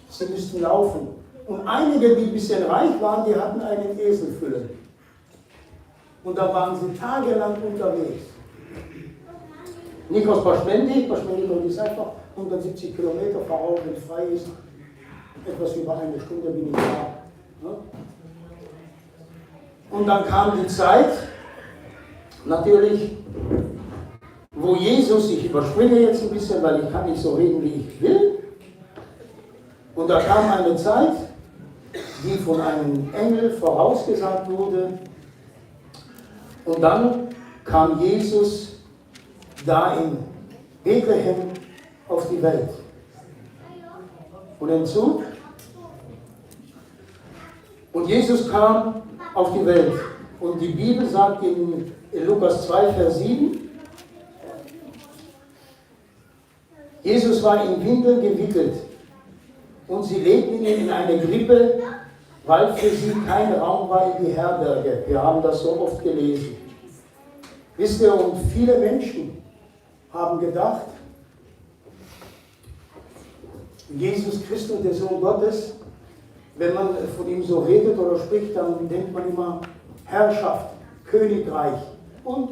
Sie müssten laufen. Und einige, die ein bisschen reich waren, die hatten einen Eselfüller. Und da waren sie tagelang unterwegs. Nicht aus Paschmendi ist einfach 170 Kilometer voraus, wenn es frei ist. Etwas über eine Stunde bin ich da. Und dann kam die Zeit, natürlich, wo Jesus, ich überspringe jetzt ein bisschen, weil ich kann nicht so reden, wie ich will. Und da kam eine Zeit, die von einem Engel vorausgesagt wurde. Und dann kam Jesus da in Bethlehem auf die Welt. Und hinzu. Und Jesus kam auf die Welt. Und die Bibel sagt in Lukas 2, Vers 7, Jesus war in Windeln gewickelt und sie legten ihn in eine Krippe, weil für sie kein Raum war in die Herberge. Wir haben das so oft gelesen. Wisst ihr, und viele Menschen haben gedacht, Jesus Christus, der Sohn Gottes, wenn man von ihm so redet oder spricht, dann denkt man immer Herrschaft, Königreich und.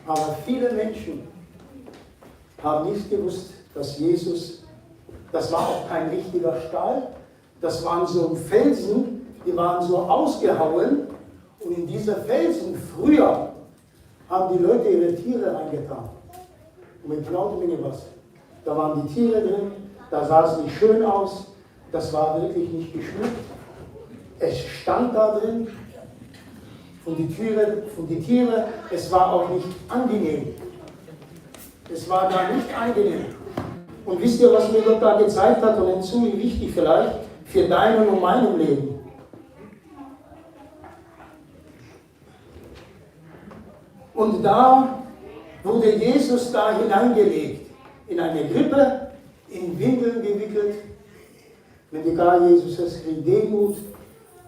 Aber viele Menschen haben nicht gewusst, dass Jesus, das war auch kein richtiger Stall, das waren so Felsen, die waren so ausgehauen und in diese Felsen früher haben die Leute ihre Tiere reingetan. Und mit glaubt mir was. Da waren die Tiere drin, da sah es nicht schön aus, das war wirklich nicht geschmückt. Es stand da drin von die Tiere, es war auch nicht angenehm. Es war da nicht angenehm. Und wisst ihr, was mir Gott da gezeigt hat und hinzu, wie wichtig vielleicht für deinem und meinem Leben? Und da wurde Jesus da hineingelegt, in eine Krippe, in Windeln gewickelt. Wenn die gar Jesus es kriegt Demut,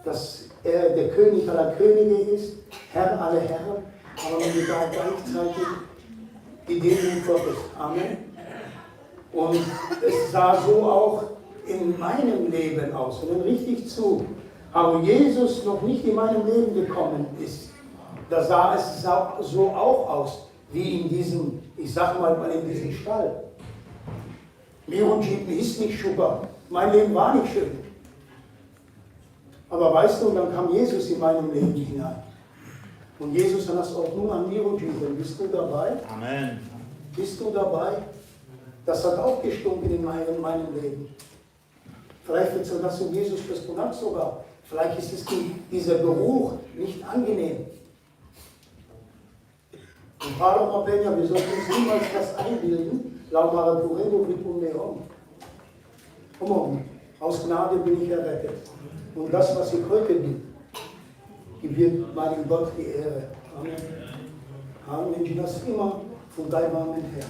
dass er der König aller Könige ist, Herr aller Herren, aber wenn die gar gleichzeitig die Demut Gottes. Amen. Und es sah so auch in meinem Leben aus. Und richtig zu, aber Jesus noch nicht in meinem Leben gekommen ist, da sah es so auch aus, wie in diesem, ich sag mal in diesem Stall. Mirunjit ist nicht Sugar. Mein Leben war nicht schön. Aber weißt du, dann kam Jesus in meinem Leben hinein. Und Jesus hat das auch nur an Mirunjit. Bist du dabei? Amen. Bist du dabei? Das hat auch gestunken in meinem Leben. Vielleicht wird es das um Jesus Christus sogar. Vielleicht ist es dieser Geruch nicht angenehm. Und Padre Mapenia, wir sollten uns niemals das einbilden, Laumara Turendo Vipum Neon. Komm on, aus Gnade bin ich errettet. Und das, was ich heute bin, gebührt meinem Gott die Ehre. Amen. Amen. Ich das immer von deinem Namen her.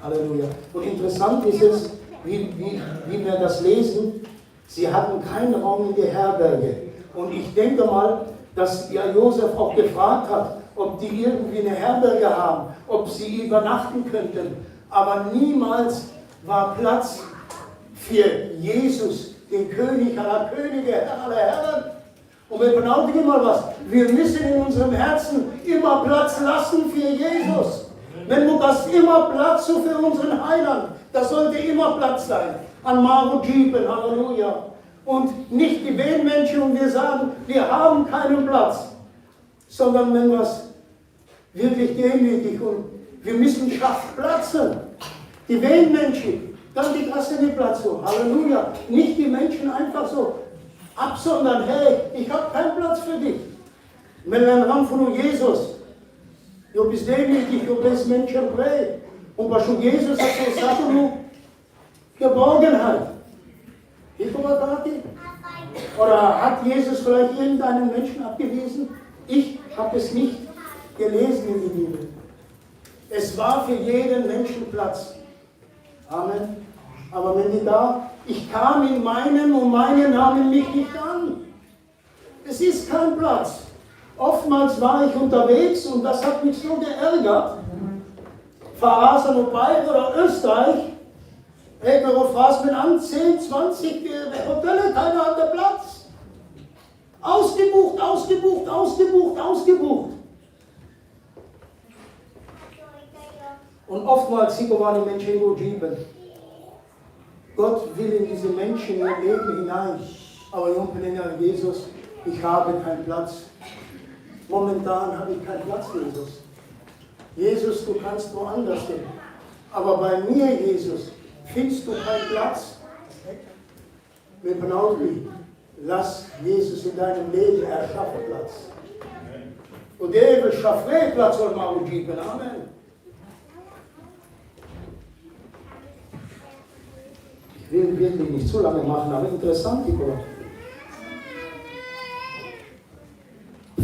Halleluja. Und interessant ist es, wie wir das lesen, sie hatten keinen Raum in der Herberge. Und ich denke mal, dass ja Josef auch gefragt hat, ob die irgendwie eine Herberge haben, ob sie übernachten könnten. Aber niemals war Platz für Jesus, den König aller Könige, Herr aller Herren. Und wir benötigen mal was. Wir müssen in unserem Herzen immer Platz lassen für Jesus. Wenn du das immer Platz so für unseren Heiland, das sollte immer Platz sein. An Maro Jeepen, Halleluja. Und nicht die Wehenmenschen und wir sagen, wir haben keinen Platz. Sondern wenn was wirklich demütig und wir müssen schaffen platzen. Die Wehenmenschen, dann die Gasse nicht Platz so. Halleluja. Nicht die Menschen einfach so absondern, hey, ich habe keinen Platz für dich. Wenn wir einen Raum von Jesus, du bist demütig, du bist Menschen frei. Und was schon Jesus hat so gesagt, du Geborgenheit. Oder hat Jesus vielleicht irgendeinen Menschen abgewiesen? Ich habe es nicht gelesen in der Bibel. Es war für jeden Menschen Platz. Amen. Aber wenn die da, ich kam in meinen und meine nahmen mich nicht an. Es ist kein Platz. Oftmals war ich unterwegs und das hat mich so geärgert. Verrasen und Bayern oder Österreich. Hey, wir fassen an, 10, 20 Hotels, keiner hatte Platz. Ausgebucht, ausgebucht, ausgebucht, ausgebucht. Und oftmals sieht man die Menschen in Geben. Gott will in diese Menschen in ihr Leben hinein. Aber Jesus, ich habe keinen Platz. Momentan habe ich keinen Platz, Jesus. Jesus, du kannst woanders hin. Aber bei mir, Jesus, findest du keinen Platz? Wir brauchen, lass Jesus in deinem Leben erschaffen Platz. Und der will schaffen Platz soll man geben. Amen. Ich will wirklich nicht zu lange machen, aber interessant, die Wort.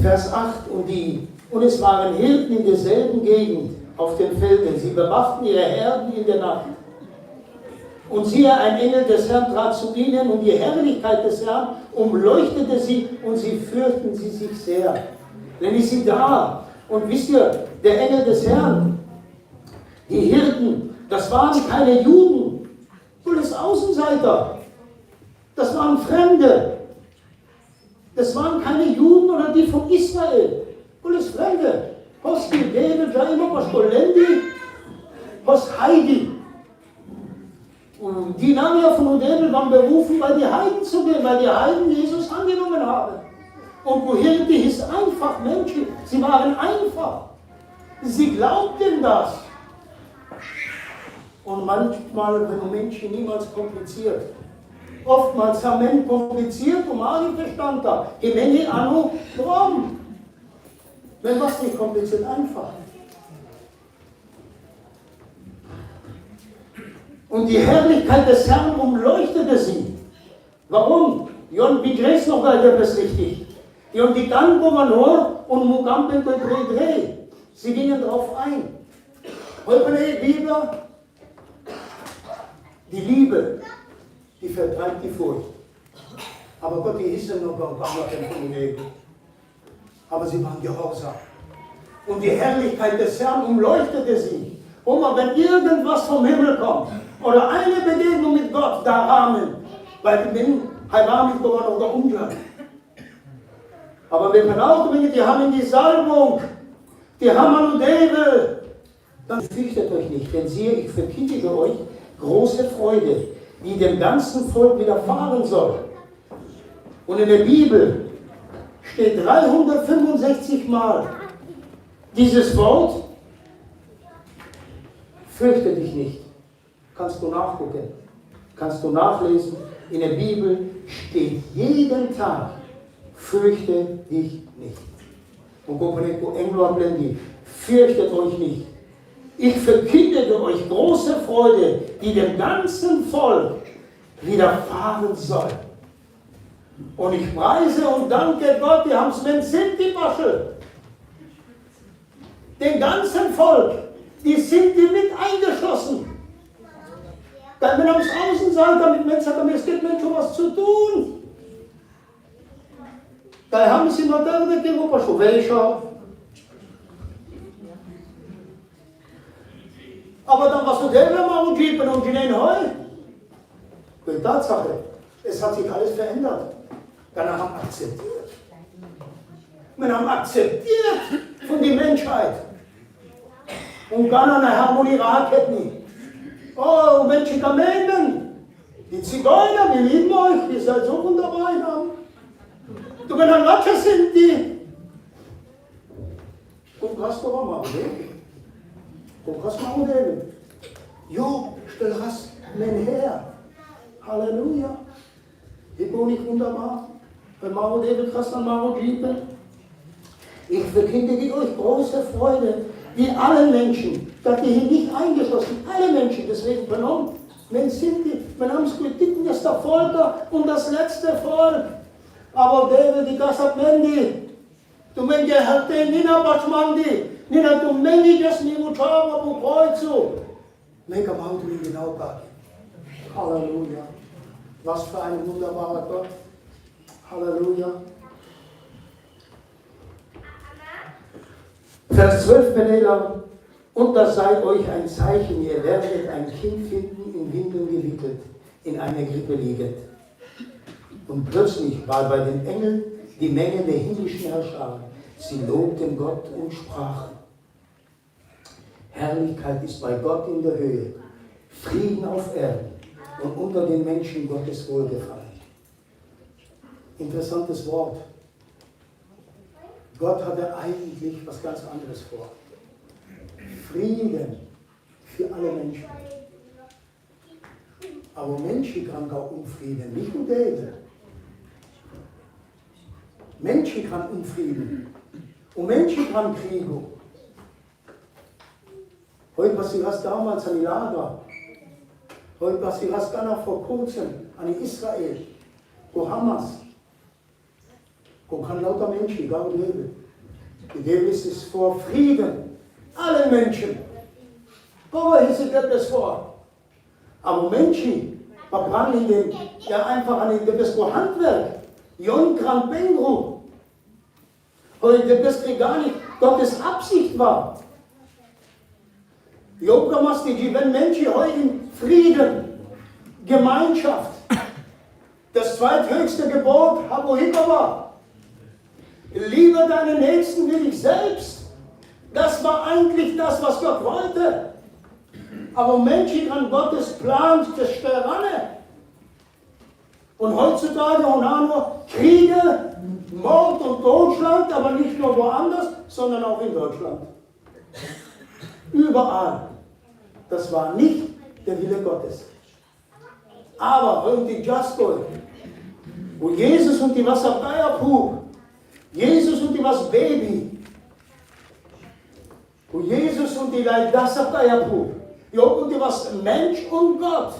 Vers 8, und es waren Hirten in derselben Gegend auf den Feldern. Sie bewachten ihre Herden in der Nacht. Und siehe, ein Engel des Herrn trat zu ihnen, und die Herrlichkeit des Herrn umleuchtete sie, und sie fürchten sie sich sehr. Denn ich sie da. Und wisst ihr, der Engel des Herrn, die Hirten, das waren keine Juden, das Außenseiter. Das waren Fremde. Das waren keine Juden oder die von Israel. Das Fremde. Host die David, Jaima, Pastolendi, Host Heidi. Und die Namen von Odebel waren berufen, bei die Heiden zu gehen, weil die Heiden Jesus angenommen haben. Und wohin die ist einfach Menschen. Sie waren einfach. Sie glaubten das. Und manchmal, wenn Menschen niemals kompliziert. Oftmals haben Menschen kompliziert und alle Verstand da. Ich meine, Anno, drum. Wenn was nicht kompliziert, einfach. Und die Herrlichkeit des Herrn umleuchtete sie. Warum? Jon begreß noch gar nicht richtig. Jon die dann Gouverneur und Mugamben dreh. Sie gingen darauf ein. Heute Bibel, die Liebe, die vertreibt die Furcht. Aber Gott, die hießen noch gar nicht. Aber sie waren gehorsam. Und die Herrlichkeit des Herrn umleuchtete sie. Und wenn irgendwas vom Himmel kommt, oder eine Begegnung mit Gott, da Rahmen, weil ich bin, Heimat geworden oder Ungarn. Aber wir brauchen, die haben die Salbung, die haben und Debel. Dann fürchtet euch nicht, denn siehe, ich verkündige euch große Freude, die dem ganzen Volk widerfahren soll. Und in der Bibel steht 365 Mal dieses Wort, fürchte dich nicht. Kannst du nachgucken, kannst du nachlesen. In der Bibel steht jeden Tag, fürchte dich nicht. Und Gopeneko England, fürchtet euch nicht. Ich verkündige euch große Freude, die dem ganzen Volk widerfahren soll. Und ich preise und danke Gott, die haben es mit Sinti Basche. Den ganzen Volk, die sind die mit eingeschlossen. Dann wenn am Außenseiter mit Menschen, es gibt Menschen was zu tun. Da haben sie noch da die Europa schon welcher. Aber dann was du selber machen geben und die nennen heu. Die Tatsache, es hat sich alles verändert. Dann haben wir akzeptiert. Wir haben akzeptiert von der Menschheit. Und gar eine Harmonie nicht. Oh, Menschen kann melden. Die Zigeuner, wir lieben euch, ihr seid so wunderbar. Du kannst ein Latscher sind die. Und hast du auch mal, und hast du mal leben. Jo, stell hast mein Herr. Halleluja. Ich bin nicht wunderbar. Wenn Maro David hast dann Maro lieben. Ich verkündige euch große Freude, wie alle Menschen, dass die hier nicht eingeschlossen, alle Menschen, deswegen benommen. Men sind die, men haben es geditten, das der Volker und das letzte Volk. Aber David, die Gassat Mendi, du Mengi hat den Nina Batschmandi, Nina du Mengi das Nimuchava Bukreuzu. Mega Maut mir genau Gott. Halleluja. Was für ein wunderbarer Gott. Halleluja. Vers 12, Penela. Und das sei euch ein Zeichen, ihr werdet ein Kind finden, in Windeln gewickelt, in einer Krippe liegend. Und plötzlich war bei den Engeln die Menge der himmlischen Herrscher. Sie lobten Gott und sprachen: Herrlichkeit ist bei Gott in der Höhe, Frieden auf Erden und unter den Menschen Gottes Wohlgefallen. Interessantes Wort. Gott hatte eigentlich was ganz anderes vor. Frieden für alle Menschen. Aber Menschen kann auch Unfrieden, nicht nur David. Menschen kann Unfrieden. Und Menschen kann Krieg. Heute passiert das damals an die Lager. Heute passiert das gar noch vor kurzem an Israel. Wo Hamas. Wo kann lauter Menschen, egal wo David. Die David ist vor Frieden. Alle Menschen. Aber hier sieht das vor. Aber Menschen, verbrannt in den, ja einfach an den, das Handwerk. Jonkran Bengru. Heute das gar nicht Gottes Absicht war. Jobramasti, wenn Menschen heute in Frieden, Gemeinschaft, das zweithöchste Gebot, Habohikaba, liebe deinen Nächsten wie dich selbst. Das war eigentlich das, was Gott wollte. Aber Menschen kann Gottes Plan zerstören. Und heutzutage und auch nur Kriege, Mord und Totschlag, aber nicht nur woanders, sondern auch in Deutschland. Überall. Das war nicht der Wille Gottes. Aber und die Justgold, wo Jesus und die Wasserbeierpuh, Jesus und die was Baby, wo Jesus und die Wasserbeierpuh, und die was Mensch und Gott.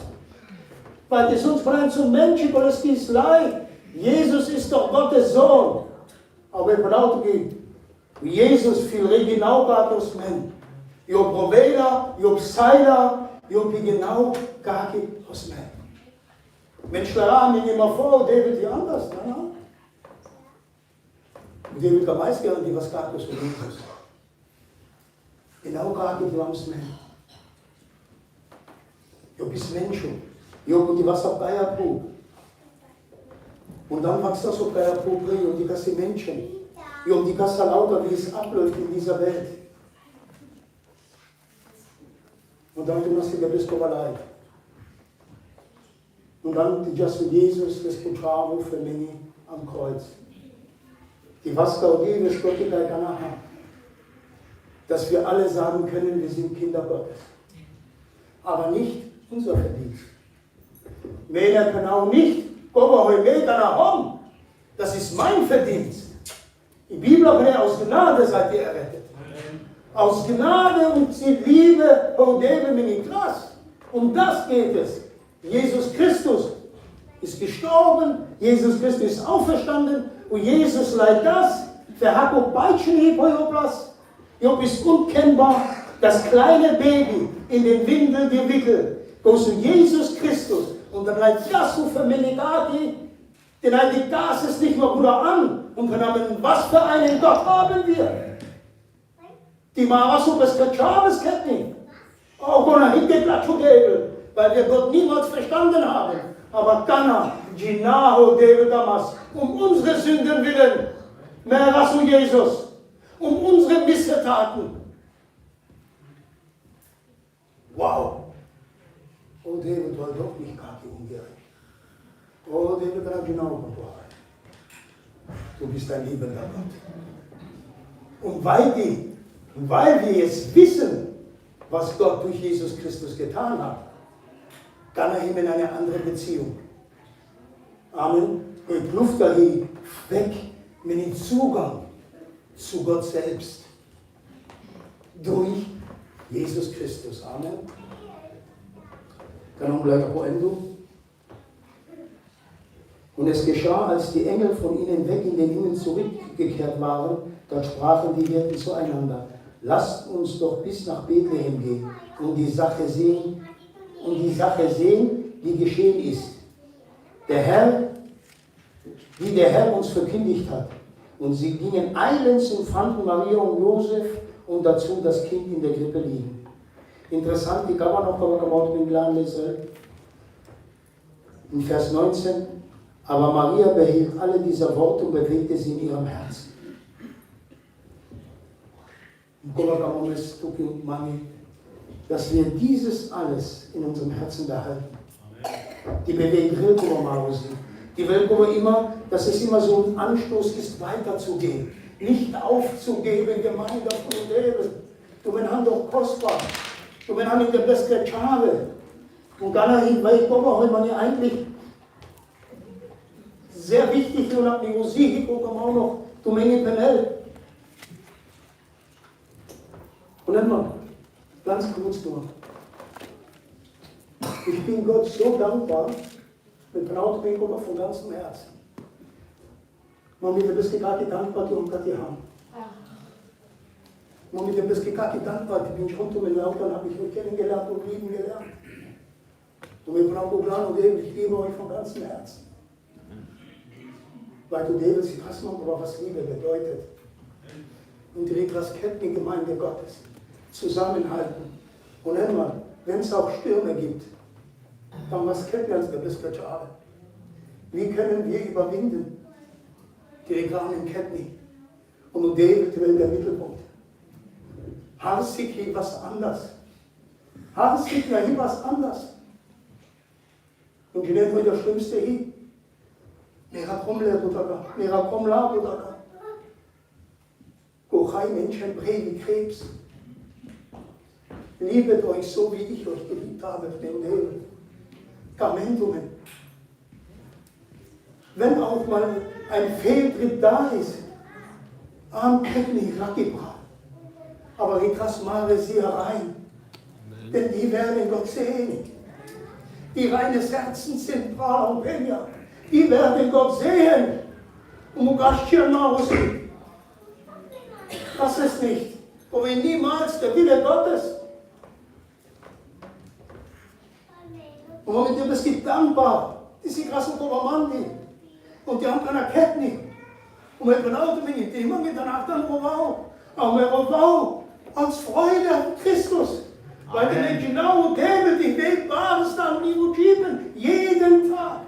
Weil es uns brennt zum Menschen, weil es dies leid. Jesus ist doch Gottes Sohn. Aber ich brauche Jesus viel genau Gottes Mensch. Jo Proveda, jo Psaila, jo genau Gottes Mensch. Mensch, da haben wir immer vor, David wie anders. Ne? David weiß gar nicht, was Gottes für Jesus. Genau Gottes Mensch. Jo bist Mensch. Jo, und die Wasser bei der Puh. Und dann wächst das so bei der Puh und die ganzen Menschen. Jo, und die ganze lauter, wie es abläuft in dieser Welt. Und dann tun das die Episcopalei. Und dann die Just Jesus, das Putraro für mich am Kreuz. Die Vaskaudi, das Gott in der Kanaha. Dass wir alle sagen können, wir sind Kinder Gottes. Aber nicht unser Verdienst. Männer kann auch nicht, das ist mein Verdienst. Die Bibel sagt, aus Gnade seid ihr errettet. Aus Gnade und die Liebe von dem in Klasse. Um das geht es. Jesus Christus ist gestorben, Jesus Christus ist auferstanden und Jesus leidet das. Der hat auch Beitschen hier, Job ist unkennbar, das kleine Baby in den Windel gewickelt. Go zu Jesus Christus und dann bleibt das so für Menigati. Den Heiligen Geist ist nicht nur Bruder an und wir haben, was für einen Gott haben wir? Die Marasu bis Chavez kennen. Auch ohne Hingeklatschugebel, weil wir Gott niemals verstanden haben. Aber Kana, Ginaho, David Damas, unsere Sünden willen, Merasu Jesus, unsere Missetaten. Wow! Oh, David war doch nicht kacke ungerecht. Oh, David war genau gut. Du bist ein liebender Gott. Und weil wir jetzt wissen, was Gott durch Jesus Christus getan hat, kann er ihm in eine andere Beziehung. Amen. Und Luft dahin weg mit dem Zugang zu Gott selbst. Durch Jesus Christus. Amen. Dann bleibt und es geschah, als die Engel von ihnen weg in den Himmel zurückgekehrt waren, da sprachen die Hirten zueinander: Lasst uns doch bis nach Bethlehem gehen und die Sache sehen, die geschehen ist. Wie der Herr uns verkündigt hat. Und sie gingen eilends und fanden Maria und Josef und dazu das Kind in der Krippe liegen. Interessant, die kann man noch gemacht mit dem lesen. In Vers 19. Aber Maria behielt alle diese Worte und bewegte sie in ihrem Herzen. Dass wir dieses alles in unserem Herzen behalten. Die Bewegung sind. Die Welt immer, dass es immer so ein Anstoß ist, weiterzugehen. Nicht aufzugeben, Gemeinde von Leben. Du bist doch kostbar. Du bist in der besten Schale. Und dann hin, weil ich glaube, heute man ja eigentlich sehr wichtig und ab die Musik, ich gucke auch noch, du Menge Penel. Und dann mal, ganz kurz nur. Ich bin Gott so dankbar, mit Braut bin ich von ganzem Herzen. Mami, du bist gerade dankbar, die uns die haben. Mami, du bist gerade dankbar, ich bin schon zu meinen Eltern, habe ich euch kennengelernt und lieben gelernt. Und mit Braut und ich liebe euch von ganzem Herzen. Weil du David, sie hast noch aber was Liebe bedeutet. Und die Retrasketten, Gemeinde Gottes, zusammenhalten. Und einmal, wenn es auch Stürme gibt, dann was kennen wir uns der Biskutschale? Wie können wir überwinden? Die Reklamen Ketten. Und David will der Mittelpunkt. Harsig hier was anders. Harsig ja hier was anders. Und die nennen wir das Schlimmste hier. Gochai Menschen wie Krebs. Liebet euch so, wie ich euch geliebt habe, dem Leben. Kamendungen. Wenn auch mal ein Fehltritt da ist, am Ketten Rakibra. Aber ich lasse mal sie herein. Denn die werden Gott sehen. Die reines Herzens sind Pra und Benja. Die werden Gott sehen. Und das ist nicht. Und wenn niemals der Wille Gottes. Und womit ihr bist dankbar. Die sind krass und Koramandi. Und die haben keine Ketten. Und wir benauten mich, die immer mit der Nacht an Rovau. Aber wir Rovau als Freude an Christus. Weil die genau geben, die Weg war es dann, die Ujiben, jeden Tag.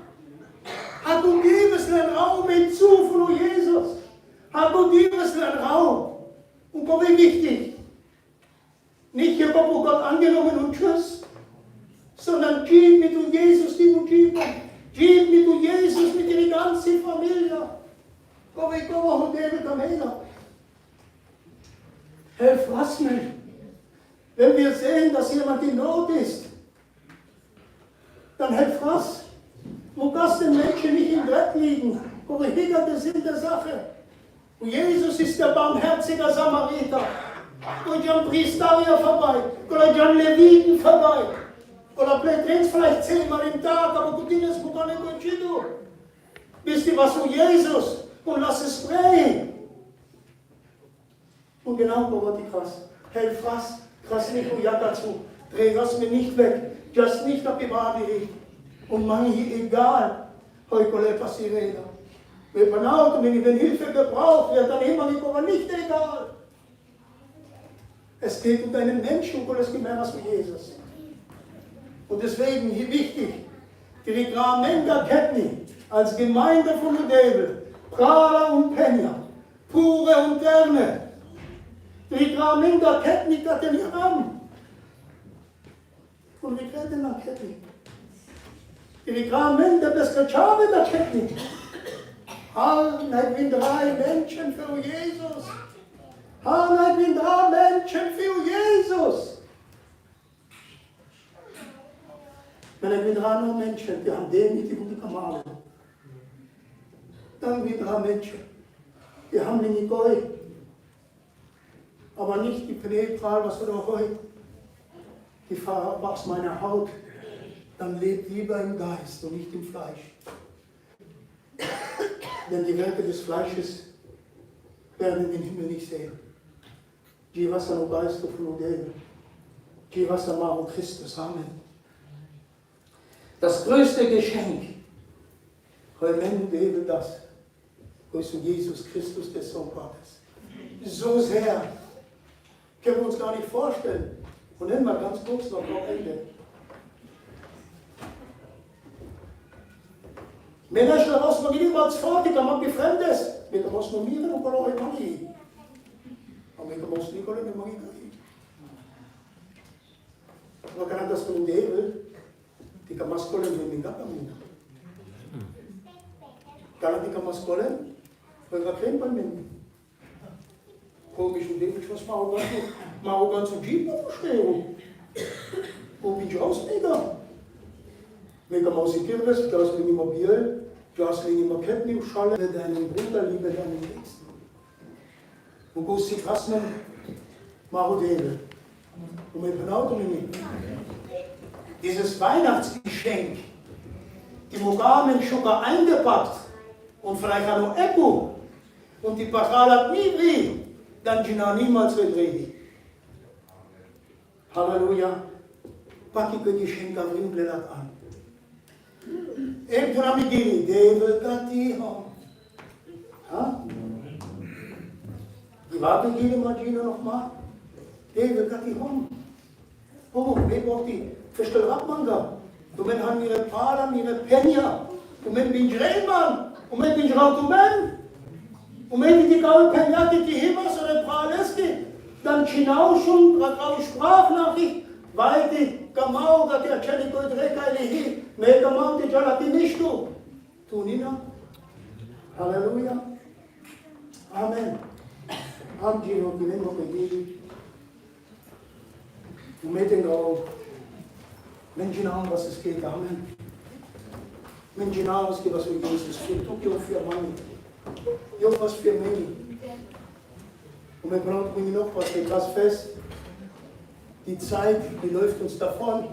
Hat du gibst den Raum mit zu von Jesus. Hat du gibst den Raum. Und Gott ist wichtig. Nicht hier Gott angenommen und tschüss. Sondern gib mit du Jesus, die du gibst. Gib mit du Jesus, mit der ganzen Familie. Gott ist Gott und David am Ende. Helf was mir. Wenn wir sehen, dass jemand in Not ist, dann helf was. Und dass die Menschen nicht im Bett liegen, aber hinter der Sinn der Sache. Und Jesus ist der barmherzige Samariter. Und John Priestaria vorbei, oder John Leviten vorbei. Oder Plätrins vielleicht 10-mal im Tag, aber gut, das muss man nicht tun. Wisst ihr was von Jesus? Und lass es frei. Und genau, Gott, die krass. Helf was, krass nicht und ja dazu. Dreh das mir nicht weg. Just nicht auf die Wahrheit. Und man hier egal. Poi con le passirena. Wenn Hilfe gebraucht wird, dann immer nicht, aber nicht egal. Es geht um deinen Menschen, und es geht mehr als mit Jesus. Und deswegen hier wichtig, die Reglamenta Ketni als Gemeinde von Udebel, Prala und Penja, Pure und Terne, die Reglamenta Ketni katen Iram. Und wir reden nach Ketni. Die Reglamenta Beskachave der Ketni. Ich bin 3 Menschen für Jesus. Ich bin 3 Menschen für Jesus. Wenn ich bin 3 Menschen, die haben demütig und die Kamale. Dann bin 3 Menschen, die haben den Nikoi. Aber nicht die Penetral, was du heute, die verwachst meine Haut. Dann lebt lieber im Geist und nicht im Fleisch. Denn die Werke des Fleisches werden den Himmel nicht sehen. Jivasa no Geist von Udebe. Jivasa Maro Christus. Amen. Das größte Geschenk, Hemen Udebe das, ist Jesus Christus, der Sohn Gottes. So sehr, können wir uns gar nicht vorstellen. Und dann mal ganz kurz noch am Ende. Männer schlafen aus, man geht immer als Vater, man befremdes. Mit dem Osnomieren und Kolore Magie. Aber mit dem Osnikole mit Magie. Aber kann das von Devil, die Kamaskole mit dem Gapamina. Kann die Kamaskole, weil wir kein Mann nehmen. Komisch und Devil, was machen ganz und Jeep aufstehen. Wo bin ich ausleger? Wenn man aus der Kirche ist, das ist nicht mobil. Du hast nicht immer Ketten im Schalle, deinen Bruder, liebe deinen Nächsten. Und wo sie fassen, Marodele. Und mit Penauto nicht. Dieses Weihnachtsgeschenk, die Mogamen sogar eingepackt und vielleicht auch noch Echo und die Pachalat nie wie, dann Gina niemals wird reden. Halleluja. Pack ich die Geschenke auf den Blättern an. एक थोड़ा मिगिरी देवल गाती हो, हाँ? Die Waage gehen Martina noch mal. Devel गाती हो. Oh, wer braucht die Verstellrabmanga? Du men han ihre Prada, ihre Penja. Du men bin Drehmann. Du men bin Rautumen. Du men die gaue Penja, die Himmels oder Praleski. Dann Chinau schon, gerade Sprachnachricht. Weite Kamau, dass der Cheliko Drekali hi. Mega Mount, die Jalati nicht du. Tu Nina. Halleluja. Amen. Amjino, die Nemo Begini. Du Mädchen auch. Menschen haben, was es geht. Amen. Menschen haben, was es für Jesus. Für Tokio, für Mann. Jo, was für Meni. Und wir brauchen noch was, geht was fest. Die Zeit, die läuft uns davon.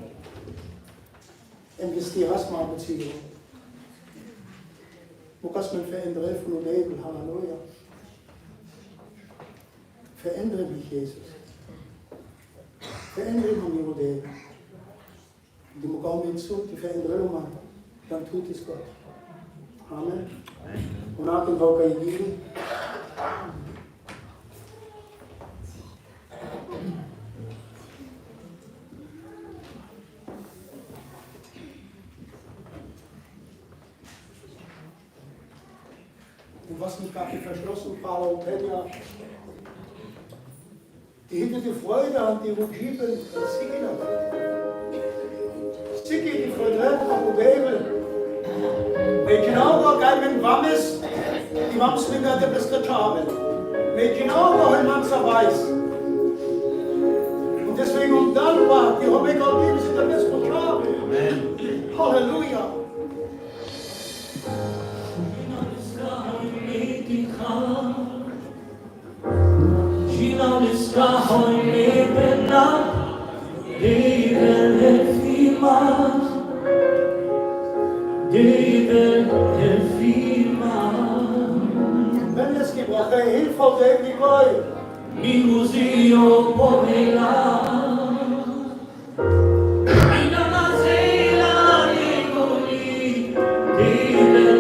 Investieras mal Beziehung. Wo kannst man verändern von dem Leben? Halleluja. Verändere mich, Jesus. Verändere mich, mein Leben. Die muss kaum hinzu, die Veränderung machen. Dann tut es Gott. Amen. Und nach dem Tag kann ich geben. Und was mich gerade verschlossen, Paula und Penja, die hätte die Freude an die Rugiben und Sigina. Sigi, die Freude an Rubebel. Wenn genau war kein Wammes, die Wamslinger der beste haben. Wenn genau war ein Mann weiß. Und deswegen undankbar, die Hobbekau sind der beste haben. Halleluja. Gina Liska hoy bena, Devel Helfiman, Devel Helfiman. Wenn es gebracht, Hilfe auf der Ewigkeit. Mi museo povela, Ina Mazela Negoli, Devel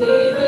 Amen.